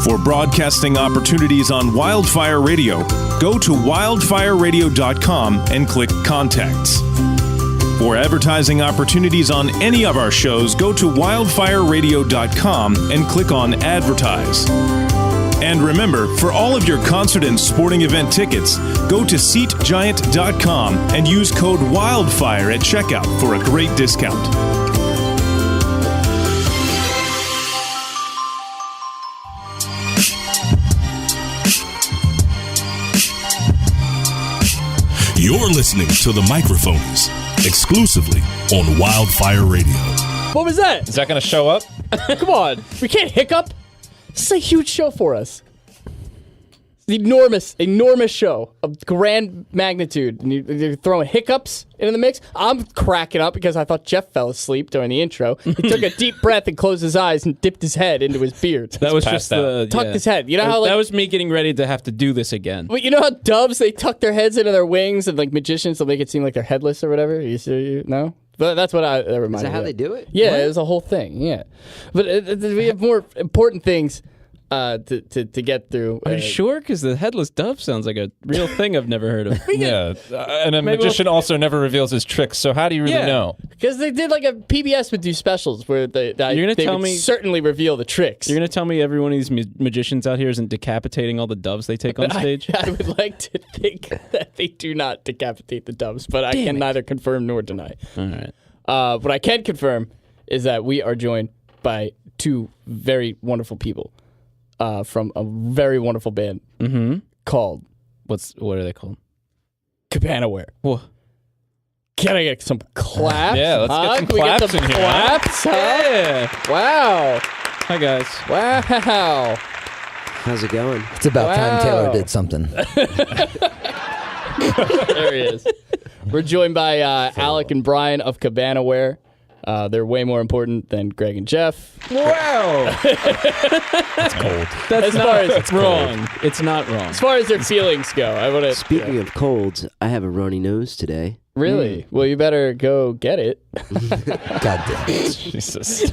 For broadcasting opportunities on Wildfire Radio, go to wildfireradio.com and click Contacts. For advertising opportunities on any of our shows, go to wildfireradio.com and click on Advertise. And remember, for all of your concert and sporting event tickets, go to SeatGiant.com and use code WILDFIRE at checkout for a great discount. You're listening to the Microphonies, exclusively on Wildfire Radio. What was that? Is that going to show up? Come on. We can't hiccup. This is a huge show for us. It's an enormous show of grand magnitude. And you're throwing hiccups into the mix. I'm cracking up because I thought Jeff fell asleep during the intro. He took a deep breath and closed his eyes and dipped his head into his beard. That was just tucked his head. You know how that was me getting ready to have to do this again. Well, you know how doves, they tuck their heads into their wings, and like magicians, they'll make it seem like they're headless or whatever? No? But that's what that reminded me. Is that how they do it? Yeah, it was a whole thing. Yeah, but we have more important things to get through. Are you sure? Because the headless dove sounds like a real thing I've never heard of. Yeah, and a magician also never reveals his tricks. So how do you really know? Because they did like PBS would do specials where they would certainly reveal the tricks. You're gonna tell me every one of these magicians out here isn't decapitating all the doves they take on stage? I would like to think that they do not decapitate the doves, but I can neither confirm nor deny. All right. What I can confirm is that we are joined by two very wonderful people from a very wonderful band called... What are they called? Cabana Wear. Whoa. Can I get some claps? Yeah, let's get some Can we claps get some in here. claps, huh? Yeah. Wow. Hi, guys. Wow. How's it going? It's about time Taylor did something. There he is. We're joined by Alec and Brian of Cabana Wear. They're way more important than Greg and Jeff. Wow. That's cold. That's not wrong. It's not wrong. As far as their feelings go, I want to... Speaking of colds, I have a runny nose today. Really? Well, you better go get it. God damn it. Jesus.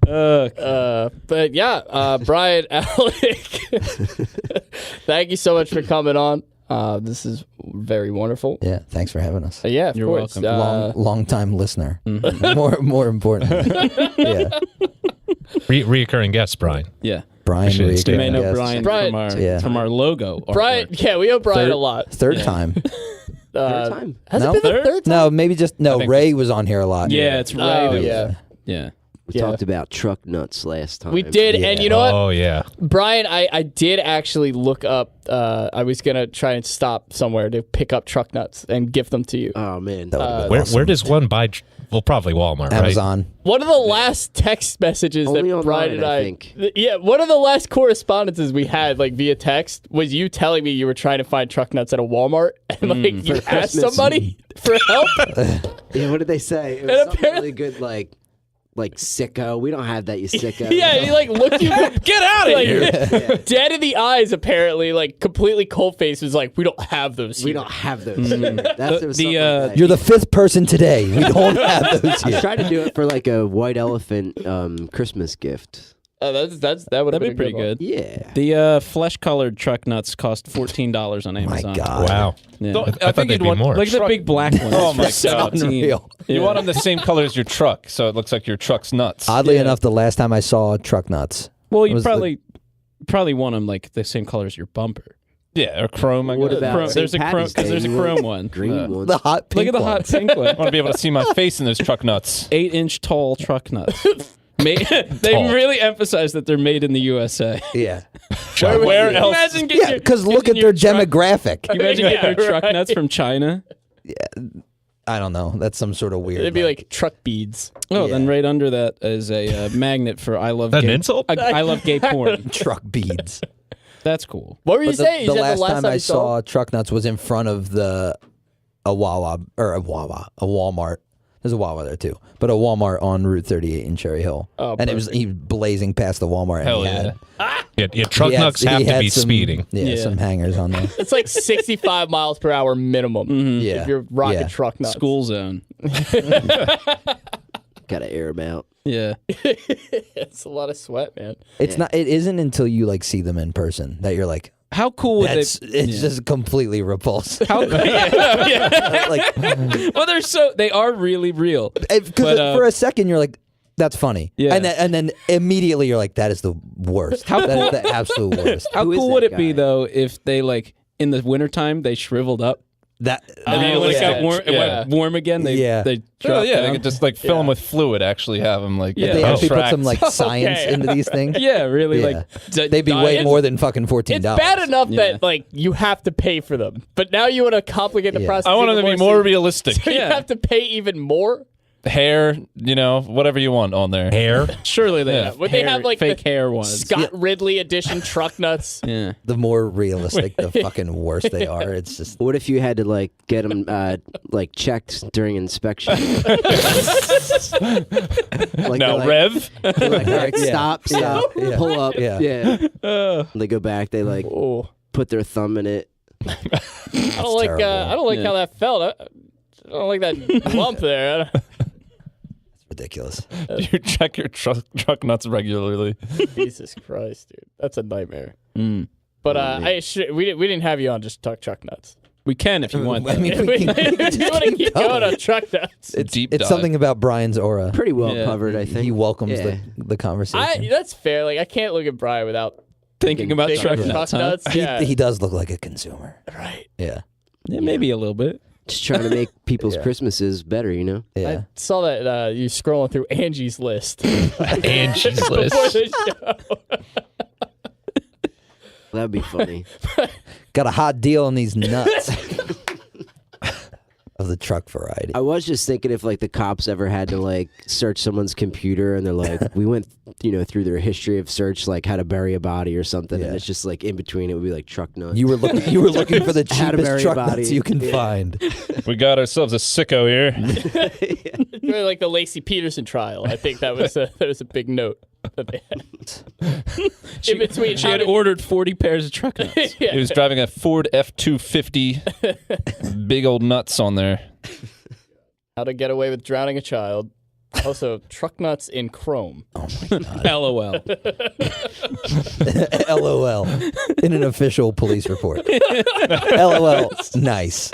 But yeah, Brian, Alec, thank you so much for coming on. This is very wonderful. Yeah, thanks for having us. Yeah, of You're course. welcome. Long time listener. More important. Yeah. Reoccurring guest, Brian. Yeah. Brian Appreciate it. Reed. You may know yes. Brian from our logo. Brian, artwork. yeah, we owe Brian a lot. Third time. Third time? Has No. it been the third time? No, maybe just Ray was on here a lot. Yeah, it's right. Oh, yeah. Yeah. We talked about truck nuts last time. We did, and you know what? Oh, yeah. Brian, I did actually look up, I was going to try and stop somewhere to pick up truck nuts and gift them to you. Oh, man. Where does one buy? Well, probably Walmart, Amazon. right? One of the last text messages Only that Brian online, and I think. Yeah, one of the last correspondences we had, like via text, was you telling me you were trying to find truck nuts at a Walmart, and like you asked Christmas. somebody for help. Yeah, what did they say? It was something really good, like sicko. We don't have that, you sicko. Yeah, he like looked you Get out of here. dead in the eyes. Apparently, like completely cold faced. Was like, we don't have those. We here." don't have those. Something like that. You're the fifth person today. We don't have those I here. tried to do it for like a white elephant Christmas gift. Oh, that would have That'd been be pretty good. Yeah. The flesh-colored truck nuts cost $14 on Amazon. My God. Wow. Yeah. Don't- I thought they'd be more. Look at the big black ones. Oh, my For God. 17. Unreal. You want them the same color as your truck, so it looks like your truck's nuts. Oddly enough, the last time I saw truck nuts. Well, you was probably want them like the same color as your bumper. Yeah, or chrome. What about There's a St. chrome Patty's because there's a Day? chrome one. Green one. The hot pink Look at the one. hot pink one. I want to be able to see my face in those truck nuts. 8-inch tall truck nuts. They really emphasize that they're made in the USA. Yeah. Where else? Imagine getting Yeah, your- because look at getting their your truck- demographic. You imagine getting your truck nuts from China. I don't know. That's some sort of weird. It'd be like truck beads. Oh, Yeah. then right under that is a magnet for I love That an gay. insult? I love gay porn. truck beads. That's cool. What were you But saying? the You said last time I you saw truck nuts was in front of a Walmart. There's a Wawa there too, but a Walmart on Route 38 in Cherry Hill. Oh, and it was he blazing past the Walmart. Hell and yeah. Yeah, truck nuts have to be speeding. Yeah, Yeah. some hangers on there. It's like 65 miles per hour minimum Yeah, if you're rocking yeah. truck nuts. School zone. Gotta air them out. Yeah. It's a lot of sweat, man. It's not. It isn't until you like see them in person that you're like, How cool would it's they? just completely repulsive. How cool? Yeah. like, Well, they are really real. because for a second you're like, that's funny. Yeah. And then immediately you're like, that is the worst. That is the absolute worst. How Who is cool that would it be guy? though if they like in the wintertime they shriveled up That and then when it got warm, it Yeah. went warm again? They Yeah. they Oh dropped yeah, they down? could just like fill them with fluid. Actually, have them like Yeah. they actually put tracked. some like science Okay. into these things. Yeah, really. Yeah. Like They'd be way diet- more than fucking $14. It's bad enough Yeah. that like you have to pay for them, but now you want to complicate the Yeah. process. I want them even to be more so realistic. you Yeah. have to pay even more. Hair, whatever you want on there. Hair. Surely they Yeah. have Would they have, like, fake the hair ones. Scott Ridley edition truck nuts. Yeah. The more realistic, the fucking worse they are. It's just What if you had to like get them like checked during inspection? like Now, Rev. they're like, all right, Yeah. stop, Yeah. pull up. Yeah. They go back. They like Oh, put their thumb in it. I don't like. terrible. I don't like Yeah. how that felt. I don't like that lump there. ridiculous. You check your truck nuts regularly. Jesus Christ, dude, that's a nightmare. Mm. But we didn't have you on just to talk truck nuts. We can if you want. I mean, If we can you want to keep going on truck nuts. It's Deep it's dive. something about Brian's aura. Pretty well Yeah. covered, I think. He welcomes Yeah. the conversation. That's fair. Like I can't look at Brian without Thinking about thinking truck of nuts, huh? nuts. Yeah, He does look like a consumer. right. Yeah. Yeah, maybe a little bit. Just trying to make people's Yeah. Christmases better, you know? Yeah. I saw that you scrolling through Angie's list. Angie's Before list. the show. That'd be funny. Got a hot deal on these nuts. Of the truck variety. I was just thinking if like the cops ever had to like search someone's computer and they're like, we went, through their history of search, like how to bury a body or something, Yeah. and it's just like in between, it would be like truck nuts. You were looking for the How to bury cheapest a truck body. nuts you can Yeah. find. We got ourselves a sicko here. Really like the Lacey Peterson trial. I think that was a big note that they had. In between, She how had did- ordered 40 pairs of truck nuts. Yeah. He was driving a Ford F-250. Big old nuts on there. How to get away with drowning a child. Also, truck nuts in chrome. LOL. LOL. In an official police report. LOL. Nice.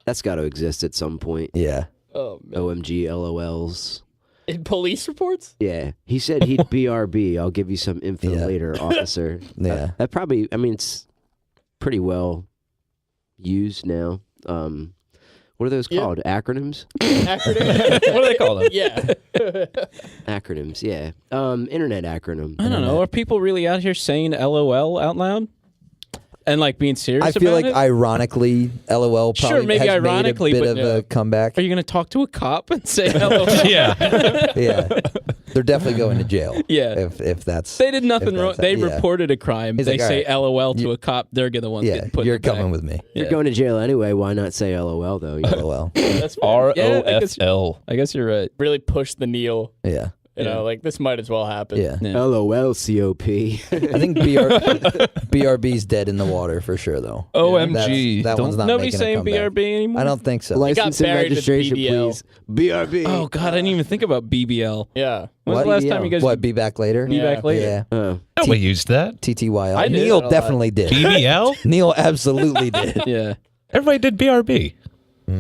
That's got to exist at some point. Yeah. Oh man. OMG, LOLs. In police reports? Yeah. He said he'd BRB. I'll give you some info Yeah. later, officer. Yeah. That probably, it's pretty well used now. What are those Yeah. called? Acronyms? Acronym? What do they call them? Yeah. Acronyms, yeah. Internet acronym. I don't know. Are people really out here saying LOL out loud? And like being serious I feel about like it? ironically, LOL probably Sure, maybe has ironically, made a but bit of a comeback. Are you going to talk to a cop and say LOL? Yeah. Yeah. They're definitely going to jail. Yeah. If that's They did nothing if wrong. that's- They yeah. reported a crime. He's They like, say all right, LOL to a cop. They're the ones Yeah, getting put you're in the coming bag. with me. You're going to jail anyway. Why not say LOL, though? LOL. That's fair. R-O-F-L. I guess you're right. Really push the Neale. Yeah. Like this might as well happen. Yeah. Yeah. LOL, COP. I think BRB's dead in the water for sure, though. OMG. That one's not Nobody's making a saying comeback. BRB anymore? I don't think so. License and buried with registration, BBL. please. BRB. Oh, God. I didn't even think about BBL. Yeah. When's What? the last time you guys What, be back later? be back later? Yeah. Oh. Nobody used that. TTYL. I did Neale a lot. definitely did. BBL? Neale absolutely did. Yeah. Everybody did BRB. I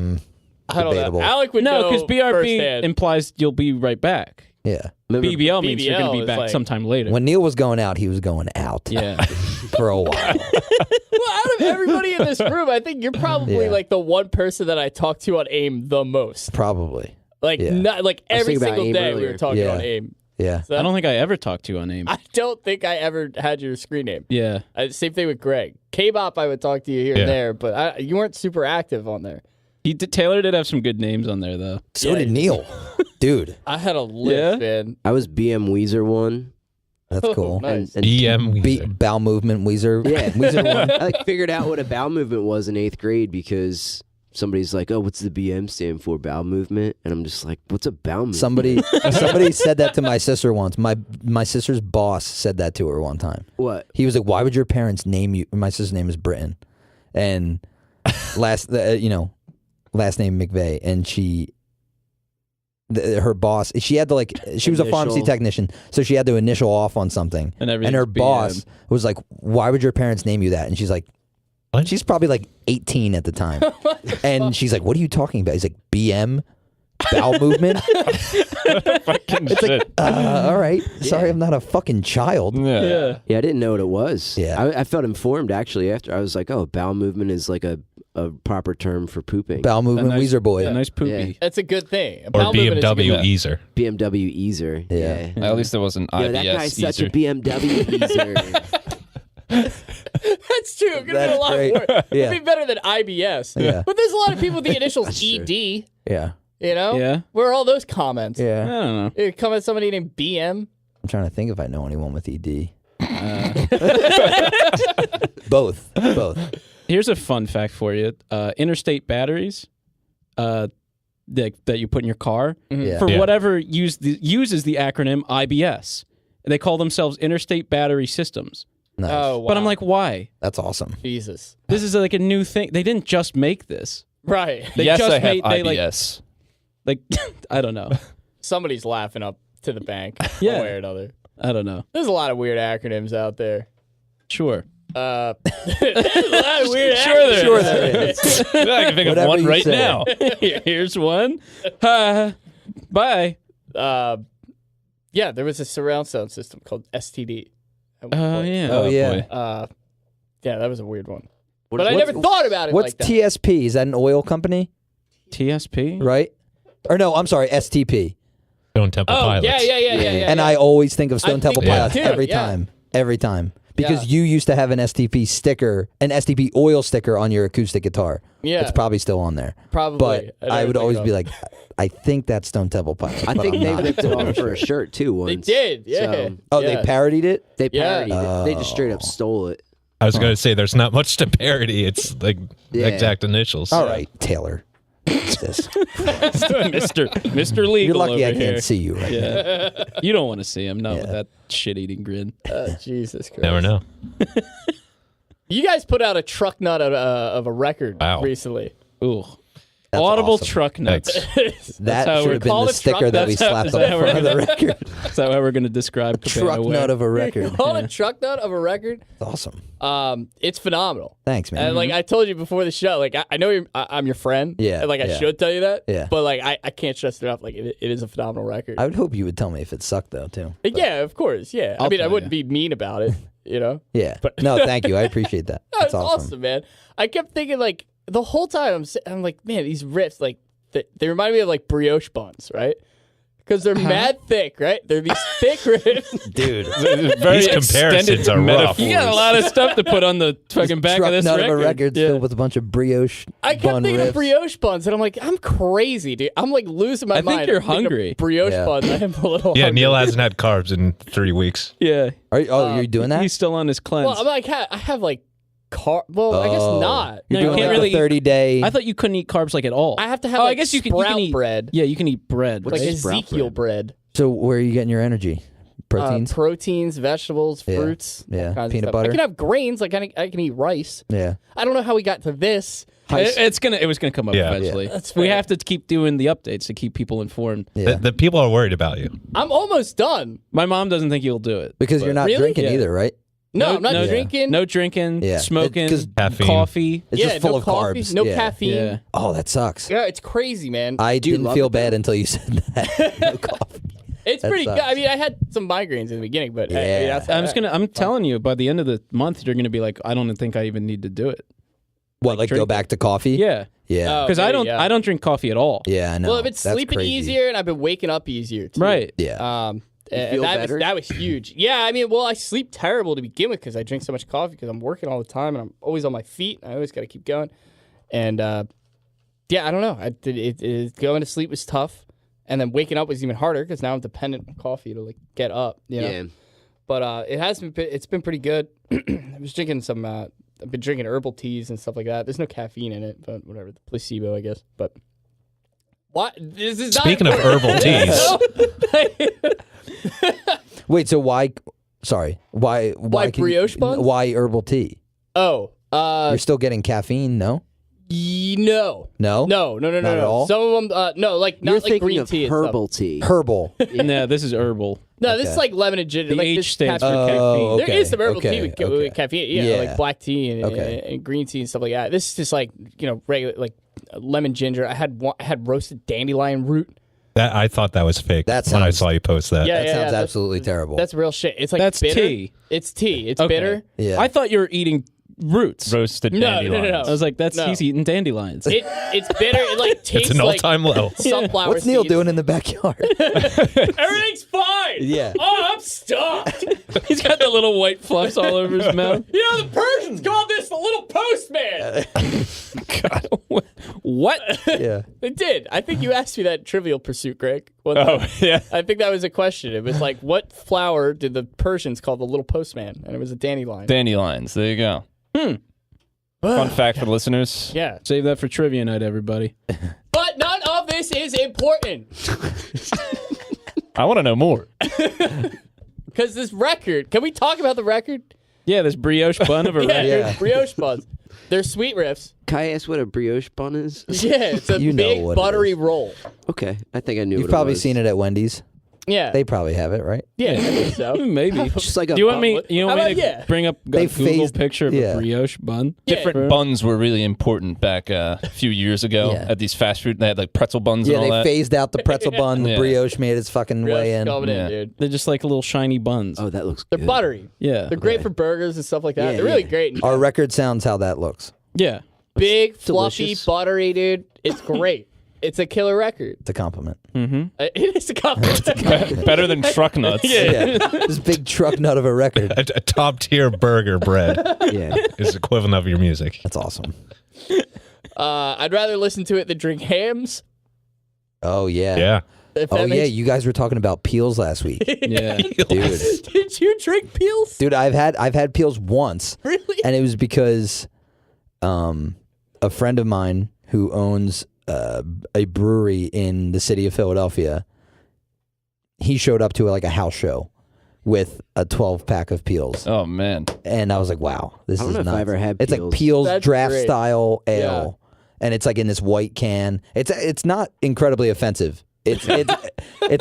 don't Debatable. know. Alec would No, know because BRB firsthand. implies you'll be right back. Yeah. BBL means you're going to BBL be is back like- sometime later. When Neale was going out, he was going out Yeah. for a while. Well, out of everybody in this room, I think you're probably Yeah. like the one person that I talk to on AIM the most. Probably. Like, Yeah. not like every thinking about single AIM day we earlier. were talking Yeah. on AIM. Yeah. So I don't think I ever talked to you on AIM. I don't think I ever had your screen name. Yeah. Same thing with Greg. K-Bop, I would talk to you here Yeah. and there, but you weren't super active on there. Taylor did have some good names on there, though. So Yeah. did Neale. Dude, I had a list, Yeah? man. I was BM Weezer one. that's cool. Nice. And EM Weezer. Bowel Movement, Weezer. Yeah. Weezer one. I figured out what a bowel movement was in 8th grade because somebody's like, "Oh, what's the BM stand for?" Bowel movement, and I'm just like, "What's a bowel movement?" Somebody said that to my sister once. My sister's boss said that to her one time. What? He was like, "Why would your parents name you?" My sister's name is Britton, and last name McVeigh, and her boss, she had to she was a pharmacy technician, so she had to initial off on something, And her boss was like, "Why would your parents name you that?" And she's like, What? she's probably like 18 at the time, and she's like, "What are you talking about?" He's like, "BM, bowel movement." Fucking shit. All right, sorry, I'm not a fucking child. Yeah. Yeah, I didn't know what it was. Yeah. I felt informed actually after. I was like, oh, bowel movement is like a proper term for pooping. Bowel movement, nice- Weezer boy. Yeah, nice poopy. Yeah. That's a good thing. A Or bowel movement is a good BMW thing. Easer. BMW Easer. Yeah. At least it wasn't Yo, IBS that guy's such a either. BMW Easer. That's true. It could be That's a lot great. worse. Yeah. It'd be better than IBS. Yeah. But there's a lot of people with the initials That's true. ED. Yeah, You know? Yeah. Where are all those comments? I yeah. don't know. You come at somebody named BM. I'm trying to think if I know anyone with ED. Both. Here's a fun fact for you. Interstate batteries that you put in your car, Yeah. for Yeah. whatever uses the acronym IBS. They call themselves Interstate Battery Systems. Nice. Oh, wow. But I'm like, why? That's awesome. Jesus. This is like a new thing. They didn't just make this. Right. They Yes, just I have made, they, IBS. Like I don't know. Somebody's laughing up to the bank. Yeah. One way or another. I don't know. There's a lot of weird acronyms out there. Sure. There's a lot of weird acronyms. Sure there is. I can think of Whatever one you right say. now. Here's one. Bye. Yeah, there was a surround sound system called STD. at one Oh point. yeah. Oh, yeah. boy. Yeah, that was a weird one. What But is- I never thought about it What's like that. TSP? Is that an oil company? TSP. Right? Or no, I'm sorry, STP. Stone Temple Oh, Pilots. yeah. And I always think of Stone I Temple think that Pilots too, every yeah. time. Every time. Because Yeah. you used to have an STP sticker, an STP oil sticker on your acoustic guitar. Yeah. It's probably still on there. Probably. But never I would think always of be it. like, I think that's Stone Temple Pilots. I but think I'm they not. ripped it off for a shirt too once. They did, yeah. So, Oh, Yeah. they parodied it? they Yeah. parodied it. They just straight up stole it. I was going to say there's not much to parody. It's like Yeah. exact initials. All right, Taylor. What's this? Mr. Legal You're lucky over I can't here. see you right now. Yeah. You don't want to see him, not with Yeah. that shit-eating grin. Jesus Christ. Never know. You guys put out a truck nut of a record Wow. recently. Ooh. That's Audible awesome. truck nuts. That how should we're have been called the a truck sticker that nut? we Is that slapped on how the we're front of the record. That's how we're going to describe Cabana Truck Wear. nut of a record. Call it a truck nut of a record. That's awesome. It's phenomenal. Thanks, man. And like I told you before the show, like I know I'm your friend. Yeah, And like I yeah. should tell you that. Yeah. But like I can't stress it enough. Like it is a phenomenal record. I would hope you would tell me if it sucked, though, too. Yeah, of course. Yeah. I'll I mean, I tell wouldn't be mean about it. You know. Yeah. But- No, thank you. I appreciate that. No, That's it's awesome, man. I kept thinking like the whole time I'm like, man, these riffs like they remind me of like brioche buns, right? Because they're mad thick, right? They're these thick riffs. Dude. Very These comparisons extended are rough. metaphors. You got a lot of stuff to put on the fucking back Truck of this nut record. of a record Yeah. filled with a bunch of brioche I kept bun thinking riffs. of brioche buns, and I'm like, I'm crazy, dude. I'm like losing my I think mind. you're I'm thinking of hungry. Brioche Yeah. buns. I am a little Yeah, hungry. Neale hasn't had carbs in 3 weeks. Yeah. You're doing that? He's still on his cleanse. Well, I'm like, I have like Well, I guess not. You're No, you doing can't like really the 30-day. I thought you couldn't eat carbs like at all. I have to have. Oh, like, I guess you can sprout eat bread. Yeah, you can eat bread. Like What is sprout Ezekiel bread. So where are you getting your energy? Proteins? Proteins, vegetables, Yeah. fruits, all Yeah. kinds of Peanut stuff. butter? I can have grains. Like I can eat rice. Yeah. I don't know how we got to this. It was gonna come up Yeah. eventually. That's We fair. have to keep doing the updates to keep people informed. Yeah. The people are worried about you. I'm almost done. My mom doesn't think you'll do it. Because you're not Really? drinking Yeah. either, right? No, I'm not no, drinking. No drinking. Yeah. Smoking. 'Cause Caffeine. Coffee. It's yeah, just full no of coffee, carbs. no Yeah. caffeine. Yeah. Oh, that sucks. Yeah, it's crazy, man. I didn't love feel it, bad though. until you said that. No coffee. It's That pretty good. sucks. I mean, I had some migraines in the beginning, but Yeah. I'm telling you, by the end of the month, you're gonna be like, I don't think I even need to do it. What, like go drink- back to coffee? Yeah. Yeah. Oh, Because maybe, I don't drink coffee at all. Yeah, I know. Well, I've been That's sleeping crazy. easier, and I've been waking up easier too. Right. Yeah. And feel that better? was huge. Yeah, I mean, well, I sleep terrible to begin with because I drink so much coffee because I'm working all the time and I'm always on my feet. I always got to keep going. And yeah, I don't know. Going to sleep was tough, and then waking up was even harder because now I'm dependent on coffee to like get up. You know? Yeah. But it's been pretty good. I was drinking some. I've been drinking herbal teas and stuff like that. There's no caffeine in it, but whatever. The placebo, I guess. But what? This is Speaking not of herbal teas, Wait, so why? Sorry, why brioche buns? Why herbal tea? Oh, You're still getting caffeine, no? No. No? No. Not at all? Some of them, no, like You're not like thinking green of tea. And herbal stuff. tea. Herbal. No, this is herbal. No, this is like lemon and ginger. The like H this stands caffeine. for caffeine. There is some herbal okay, tea with, okay. with caffeine. Yeah. Like black tea Okay. and green tea and stuff like that. This is just like regular like lemon ginger. I had roasted dandelion root. That I thought that was fake That when I sounds- saw you post that. Yeah, That sounds absolutely terrible. That's real shit. It's like That's bitter. tea. It's tea. It's Okay. bitter. Yeah. I thought you were eating roots. Roasted No. dandelions. I was like, that's No. he's eating dandelions. It's bitter. It like tastes It's an like all-time low. sunflower What's Neil seeds. doing in the backyard? Everything's fine. Yeah. Oh, I'm stuffed. He's got the little white fluffs all over his mouth. The Persians called this the little postman. God, what? Yeah. They did. I think you asked me that Trivial Pursuit, Greg. One Oh, time. yeah. I think that was a question. It was like, what flower did the Persians call the little postman? And it was a dandelion. Dandelions. There you go. Fun fact for the listeners. Yeah. Save that for trivia night, everybody. But none of this is important. I want to know more. Because this record, can we talk about the record? Yeah, this brioche bun of a Yeah, record. Yeah. brioche buns. They're sweet riffs. Can I ask what a brioche bun is? Yeah, it's a You know big what it buttery is. roll. Okay, I think I knew. You've probably seen it at Wendy's. Yeah. They probably have it, right? yeah, I think so. Maybe. Just like a Do you want me? How You want me about- to yeah. bring up a They Google phased- picture of yeah. a brioche bun? Yeah. Different buns were really important back a few years ago Yeah. at these fast food. They had like pretzel buns Yeah, and all they that. phased out the pretzel bun. The Yeah. brioche made its fucking way Brioche in. coming Yeah. in, dude. They're just like little shiny buns. Oh, that looks They're good. buttery. Yeah. They're great for burgers and stuff like that. Yeah, They're really yeah. great. Our record sounds how that looks. Yeah. Big, fluffy, delicious. buttery, dude. It's great. It's a killer record. It's a compliment. It is a compliment. Better than truck nuts. Yeah. This big truck nut of a record. A top tier burger bread Yeah. is equivalent of your music. That's awesome. I'd rather listen to it than drink hams. Oh, yeah. Yeah. If Oh, that yeah. makes- You guys were talking about peels last week. Yeah. Dude. Did you drink peels? Dude, I've had peels once. Really? And it was because a friend of mine who owns a brewery in the city of Philadelphia, he showed up to like a house show with a 12-pack of peels. Oh man. And I was like, wow, this I is don't know if nuts. I ever had It's like Peels. Peel's That's draft great. style ale. And it's like in this white can. It's not incredibly offensive. It's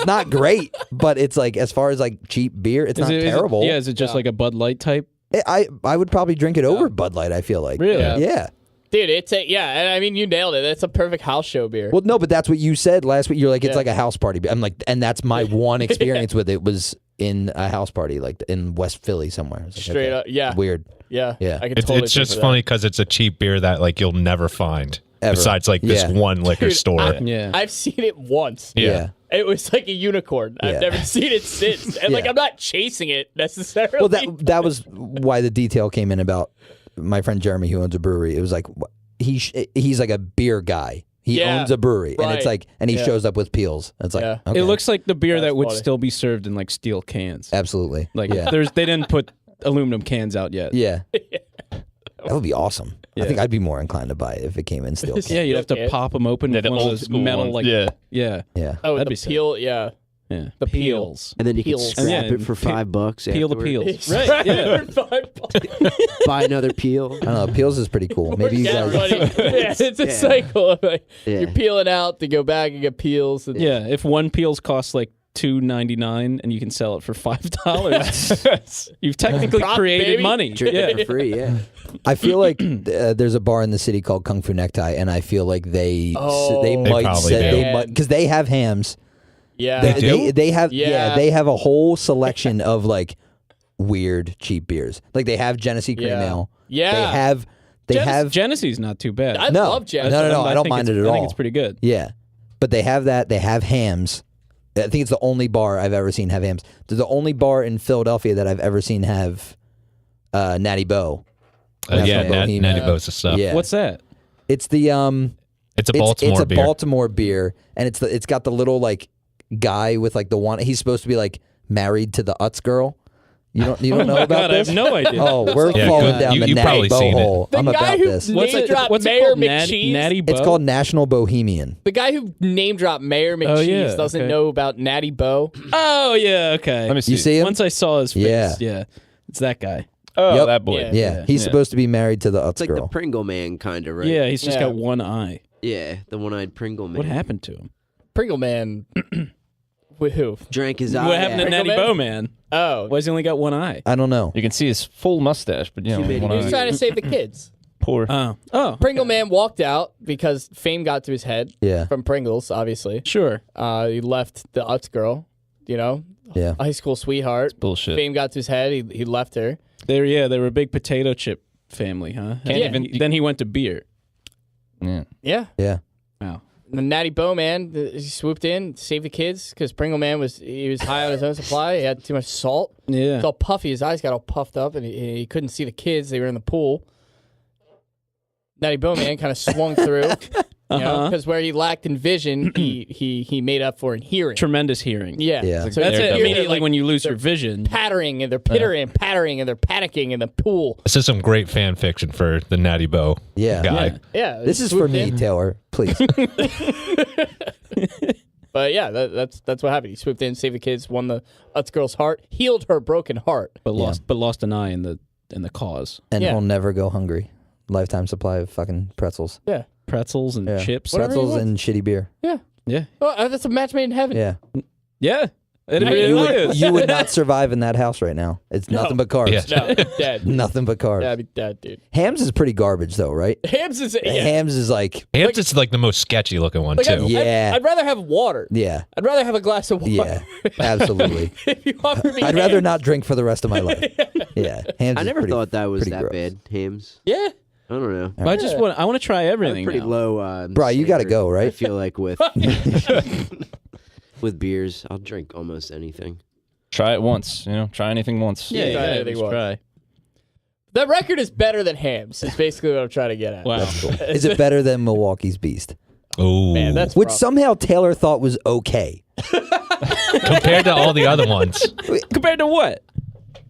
not great, but it's like as far as like cheap beer, it's not terrible. Is it just like a Bud Light type? I would probably drink it over Bud Light, I feel like. Really? Yeah. Dude, and I mean, you nailed it. That's a perfect house show beer. Well, no, but that's what you said last week. You're like, it's Yeah. like a house party. I'm like, and that's my one experience with it was in a house party, like in West Philly somewhere. I was like, Straight okay, up, yeah. Weird. Yeah. Yeah. I can It's, totally it's think just of funny because it's a cheap beer that like you'll never find Ever. besides like this Yeah. one liquor Dude, store. Yeah. I've seen it once. Yeah. It was like a unicorn. I've Yeah. never seen it since. And like Yeah. I'm not chasing it necessarily. Well, that was why the detail came in about my friend Jeremy who owns a brewery. It was like he's like a beer guy. He Yeah, owns a brewery, and it's right. like, and he Yeah. shows up with peels. It's like, Yeah. okay. It looks like the beer That's that would funny. still be served in like steel cans. absolutely Like yeah, they didn't put aluminum cans out yet. yeah. That would be awesome. I think I'd be more inclined to buy it if it came in steel. Yeah, you'd have to Okay. pop them open Yeah, with the one of old those school metal ones. like Yeah. yeah. Yeah. oh, that'd the be sick. peel, yeah. Yeah. The peels. And then you Peels. can scrap Yeah, it for $5 Peel the afterward. peels. Right. Yeah. Buy another peel. I don't know. Peels is pretty cool. Maybe you Yeah, guys. buddy. Yeah, it's a cycle. Of like, Yeah. You're peeling out to go back and get peels. And Yeah, if one peels costs like $2.99 and you can sell it for $5, you've technically Profit, created baby. money. Drink Yeah. it for free, yeah. I feel like there's a bar in the city called Kung Fu Necktie, and I feel like they Oh. they They might probably say do. they might because they have hams. yeah. They have Yeah. they have a whole selection of like weird cheap beers. Like they have Genesee Cream Yeah. Ale. Yeah. They have Genesee's not too bad. I no love Genesee. No, I don't think mind it it's- at I think all. it's pretty good. Yeah, but they have that. They have hams. I think it's the only bar I've ever seen have hams. They're the only bar in Philadelphia that I've ever seen have Natty Boh. Yeah, National Bohemian. Natty Boh's stuff. Yeah, What's that? it's the It's a Baltimore it's a beer. Baltimore beer, and it's got the little like guy with like the one. He's supposed to be like married to the Utz girl. You don't know Oh my about God, this? I have no idea. Oh, we're Yeah, falling good. down the You've Natty probably Boh seen it. hole. The I'm guy about who this. What's name it, dropped what's it Mayor called? McCheese. Natty Boh? It's called National Bohemian. The guy who name dropped Mayor McCheese Oh, yeah, doesn't okay. know about Natty Boh. Oh, yeah, okay. Let me see. You see him? Once I saw his face, Yeah. yeah. It's that guy. Oh, Yep. that boy. Yeah. Yeah, he's supposed to be married to the Utz It's like girl. the Pringle Man, kind of, right? Yeah, he's just Yeah. got one eye. Yeah, the one-eyed Pringle Man. What happened to him? Pringle Man. With who? Drank his eye. What happened to out. Natty Pringle Boh, man? Oh. Why has he only got one eye? I don't know. You can see his full mustache, but you know, made one He was eye. trying to save the kids. Poor. Oh. Pringle Man walked out because fame got to his head Yeah, from Pringles, obviously. Sure. He left the Utz girl, yeah. high school sweetheart. Bullshit. Fame got to his head. He left her. They were a big potato chip family, huh? Then he went to beer. Yeah. Yeah. Yeah. Wow. The Natty Boh man, he swooped in, saved the kids because Pringle Man was high on his own supply. He had too much salt. Yeah. It's all puffy. His eyes got all puffed up, and he couldn't see the kids. They were in the pool. Natty Boh man kind of swung through, because where he lacked in vision, he made up for in hearing. Tremendous hearing. Yeah. Yeah. So That's you it. hear Immediately like, when you lose your vision. pattering and they're pittering, pattering, and they're panicking in the pool. This is some great fan fiction for the Natty Boh Yeah. guy. Yeah. This is for swooped me, in. Taylor. Please. But yeah, that's what happened. He swooped in, saved the kids, won the Utz girl's heart, healed her broken heart. But lost an eye in the cause. And Yeah. he'll never go hungry. Lifetime supply of fucking pretzels. Yeah. Pretzels and Yeah. chips. Whatever he Pretzels wants. and shitty beer. Yeah. Yeah. Oh, that's a match made in heaven. Yeah. Yeah. It You really You is. would, you would not survive in that house right now. It's nothing but carbs. Yeah. No, dead. Nothing but carbs. Yeah, I'd be dead, dude. Hams is pretty garbage though, right? Hams is Hams is like, Ham's is like the most sketchy looking one Like, too. Yeah. I'd rather have water. yeah, I'd rather have a glass of water. yeah, absolutely. If you offer me I'd rather Hams. not drink for the rest of my life. Yeah, Hams I is never pretty- thought that was pretty that gross. bad. Hams. Yeah. I don't know. I just want to try I have everything. pretty now. low. Bro, you gotta standard, go, right? I feel like with with beers, I'll drink almost anything. Try it once. Try anything once. Yeah, Try yeah, anything just once. try. That record is better than Hams. Is basically what I'm trying to get at. Wow. Is it better than Milwaukee's Beast? Oh, Man, that's Which rough. somehow Taylor thought was okay. compared to all the other ones. Compared to what?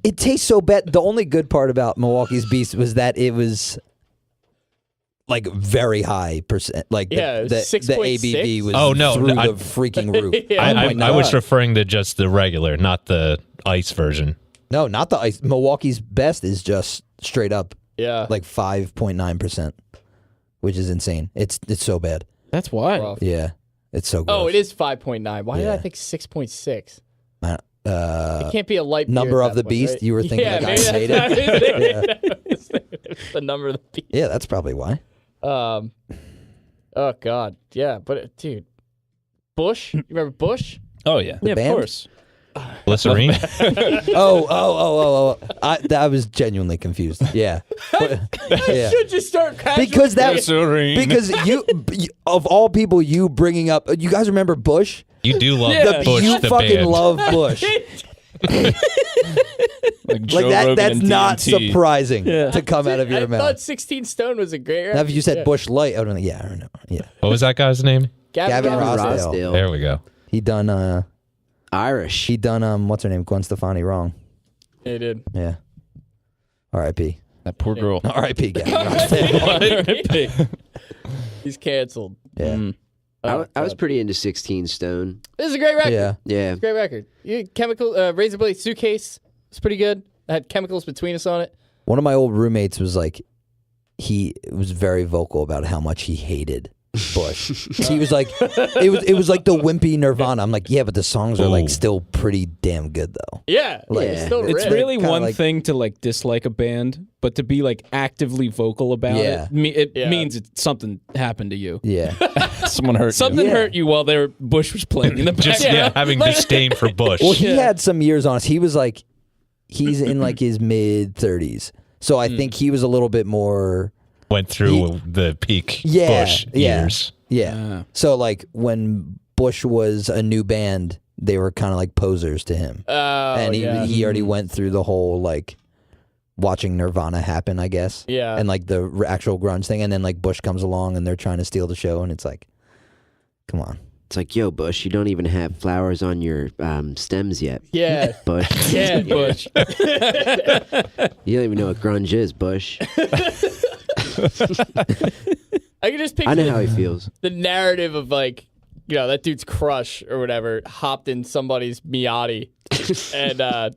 It tastes so bad. The only good part about Milwaukee's Beast was that it was like very high percent. Like Yeah, it the was the 6.6. ABV was Oh, no, through I- the freaking roof. Yeah. I, Oh my I was God. referring to just the regular, not the ice version. No, not the ice. Milwaukee's Best is just straight up Yeah. like 5.9%, which is insane. It's so bad. That's why. Rough. Yeah, it's so gross. Oh, it is 5.9. Why did I Yeah. think 6.6? Man, It can't be a light beer Number at of that the point, Beast? right? You were thinking yeah, like maybe I made that's what it? I was thinking. It's the number of the beast. Yeah, that's probably why. Oh God, yeah, but dude, Bush. You remember Bush? Oh yeah. Yeah, band? of course. Glycerine? Oh. I was genuinely confused. Yeah. Yeah. Should just start casually Because that saying- because you of all people you bringing up you guys remember Bush? You do love Yeah. Bush you the fucking band. love Bush. Like, Joe Like that Rogan that's and not DMT. surprising to come out of your I mouth. thought 16 Stone was a great. Now if you said yeah. Bush Light, I would have been like, yeah, I don't know. Yeah. What was that guy's name? Gavin Rossdale. Rossdale. There we go. He done Irish. what's her name? Gwen Stefani wrong. He did. Yeah. R.I.P. That poor girl. R.I.P. Gavin Rossdale. He's canceled. Yeah. I was pretty into 16 Stone. This is a great record. Yeah. Yeah. Great record. Chemical Razor Blade Suitcase. It's pretty good. It had Chemicals Between Us on it. One of my old roommates was like, he was very vocal about how much he hated Bush. He was like, it was like the wimpy Nirvana. I'm like, yeah, but the songs are like Ooh. still pretty damn good though. Yeah, Like, it's still It's rich. really Kinda one like- thing to like dislike a band, but to be like actively vocal about Yeah. it Yeah. means something happened to you. Yeah. Someone hurt Something Yeah. hurt you while Bush was playing in the background. Just having disdain for Bush. Well, he had some years on us. He was like, he's in like his mid 30s. So I think he was a little bit more. Went through the peak Yeah, Bush yeah. years. Yeah. So like when Bush was a new band, they were kind of like posers to him. Oh, And yeah. he already went through the whole like watching Nirvana happen, I guess. Yeah. And like the actual grunge thing. And then like Bush comes along and they're trying to steal the show. And it's like, come on. It's like, yo, Bush, you don't even have flowers on your stems yet. Yeah. Bush. Yeah, Bush. You don't even know what grunge is, Bush. I can just I know picture how he feels. the narrative of like that dude's crush or whatever hopped in somebody's Miata, and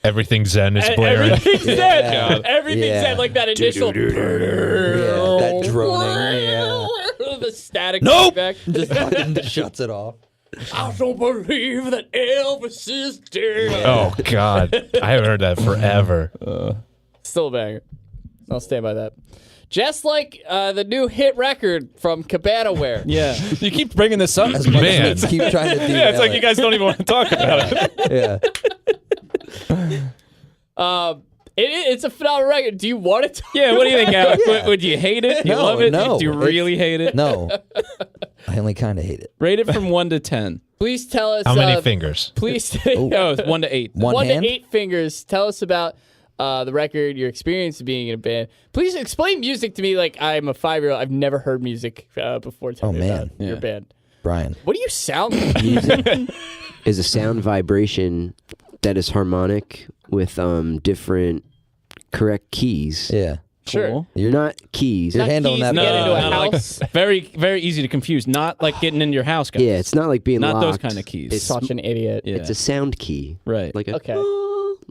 Everything Zen is blaring. everything's Zen. Everything's Yeah. Zen, like that initial. that droning. The static. Nope. feedback. Just fucking shuts it off. I don't believe that Elvis is dead. Oh God, I haven't heard that forever. Still a banger. I'll stand by that. Just like the new hit record from Cabana Wear. Yeah. You keep bringing this up. As much Man. as we keep trying to do Yeah, it's like you guys don't even want to talk about it. Yeah. It's a phenomenal record. Do you want it to? Yeah, what do you think, Alec? Would you hate it? You No, love it? no. Do you really hate it? No. I only kind of hate it. Rate it from 1 to 10. Please tell us. How many fingers? Please. Oh, it's 1 to 8. One hand? to 8 fingers. Tell us about the record, your experience of being in a band. Please explain music to me like I'm a 5-year-old. I've never heard music before. Tell me about your band. Brian. What do you sound like? Music is a sound vibration that is harmonic with different correct keys. Yeah. Sure. Cool. You're not keys. You're handling keys that. to get into a No, like house. very, very easy to confuse. Not like getting in your house, guys. Yeah, it's not like being Not those locked. kind of keys. It's, Such an idiot. Yeah. it's a sound key. Right. Like a, Okay.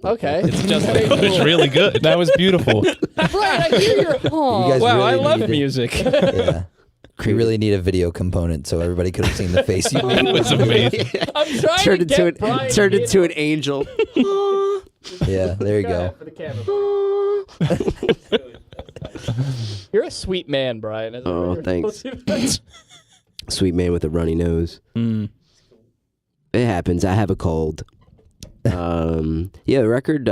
Okay. It's just like, It's really good. That was beautiful. Brian, I hear your home. You guys wow, really I love need music. Yeah. We really need a video component so everybody could have seen the face you made. It was amazing. I'm trying turned to into get Brian turned into an angel. Yeah, there you go. For the camera. You're a sweet man, Brian. Oh, thanks. Sweet man with a runny nose. Mm. It happens. I have a cold. Yeah, the record.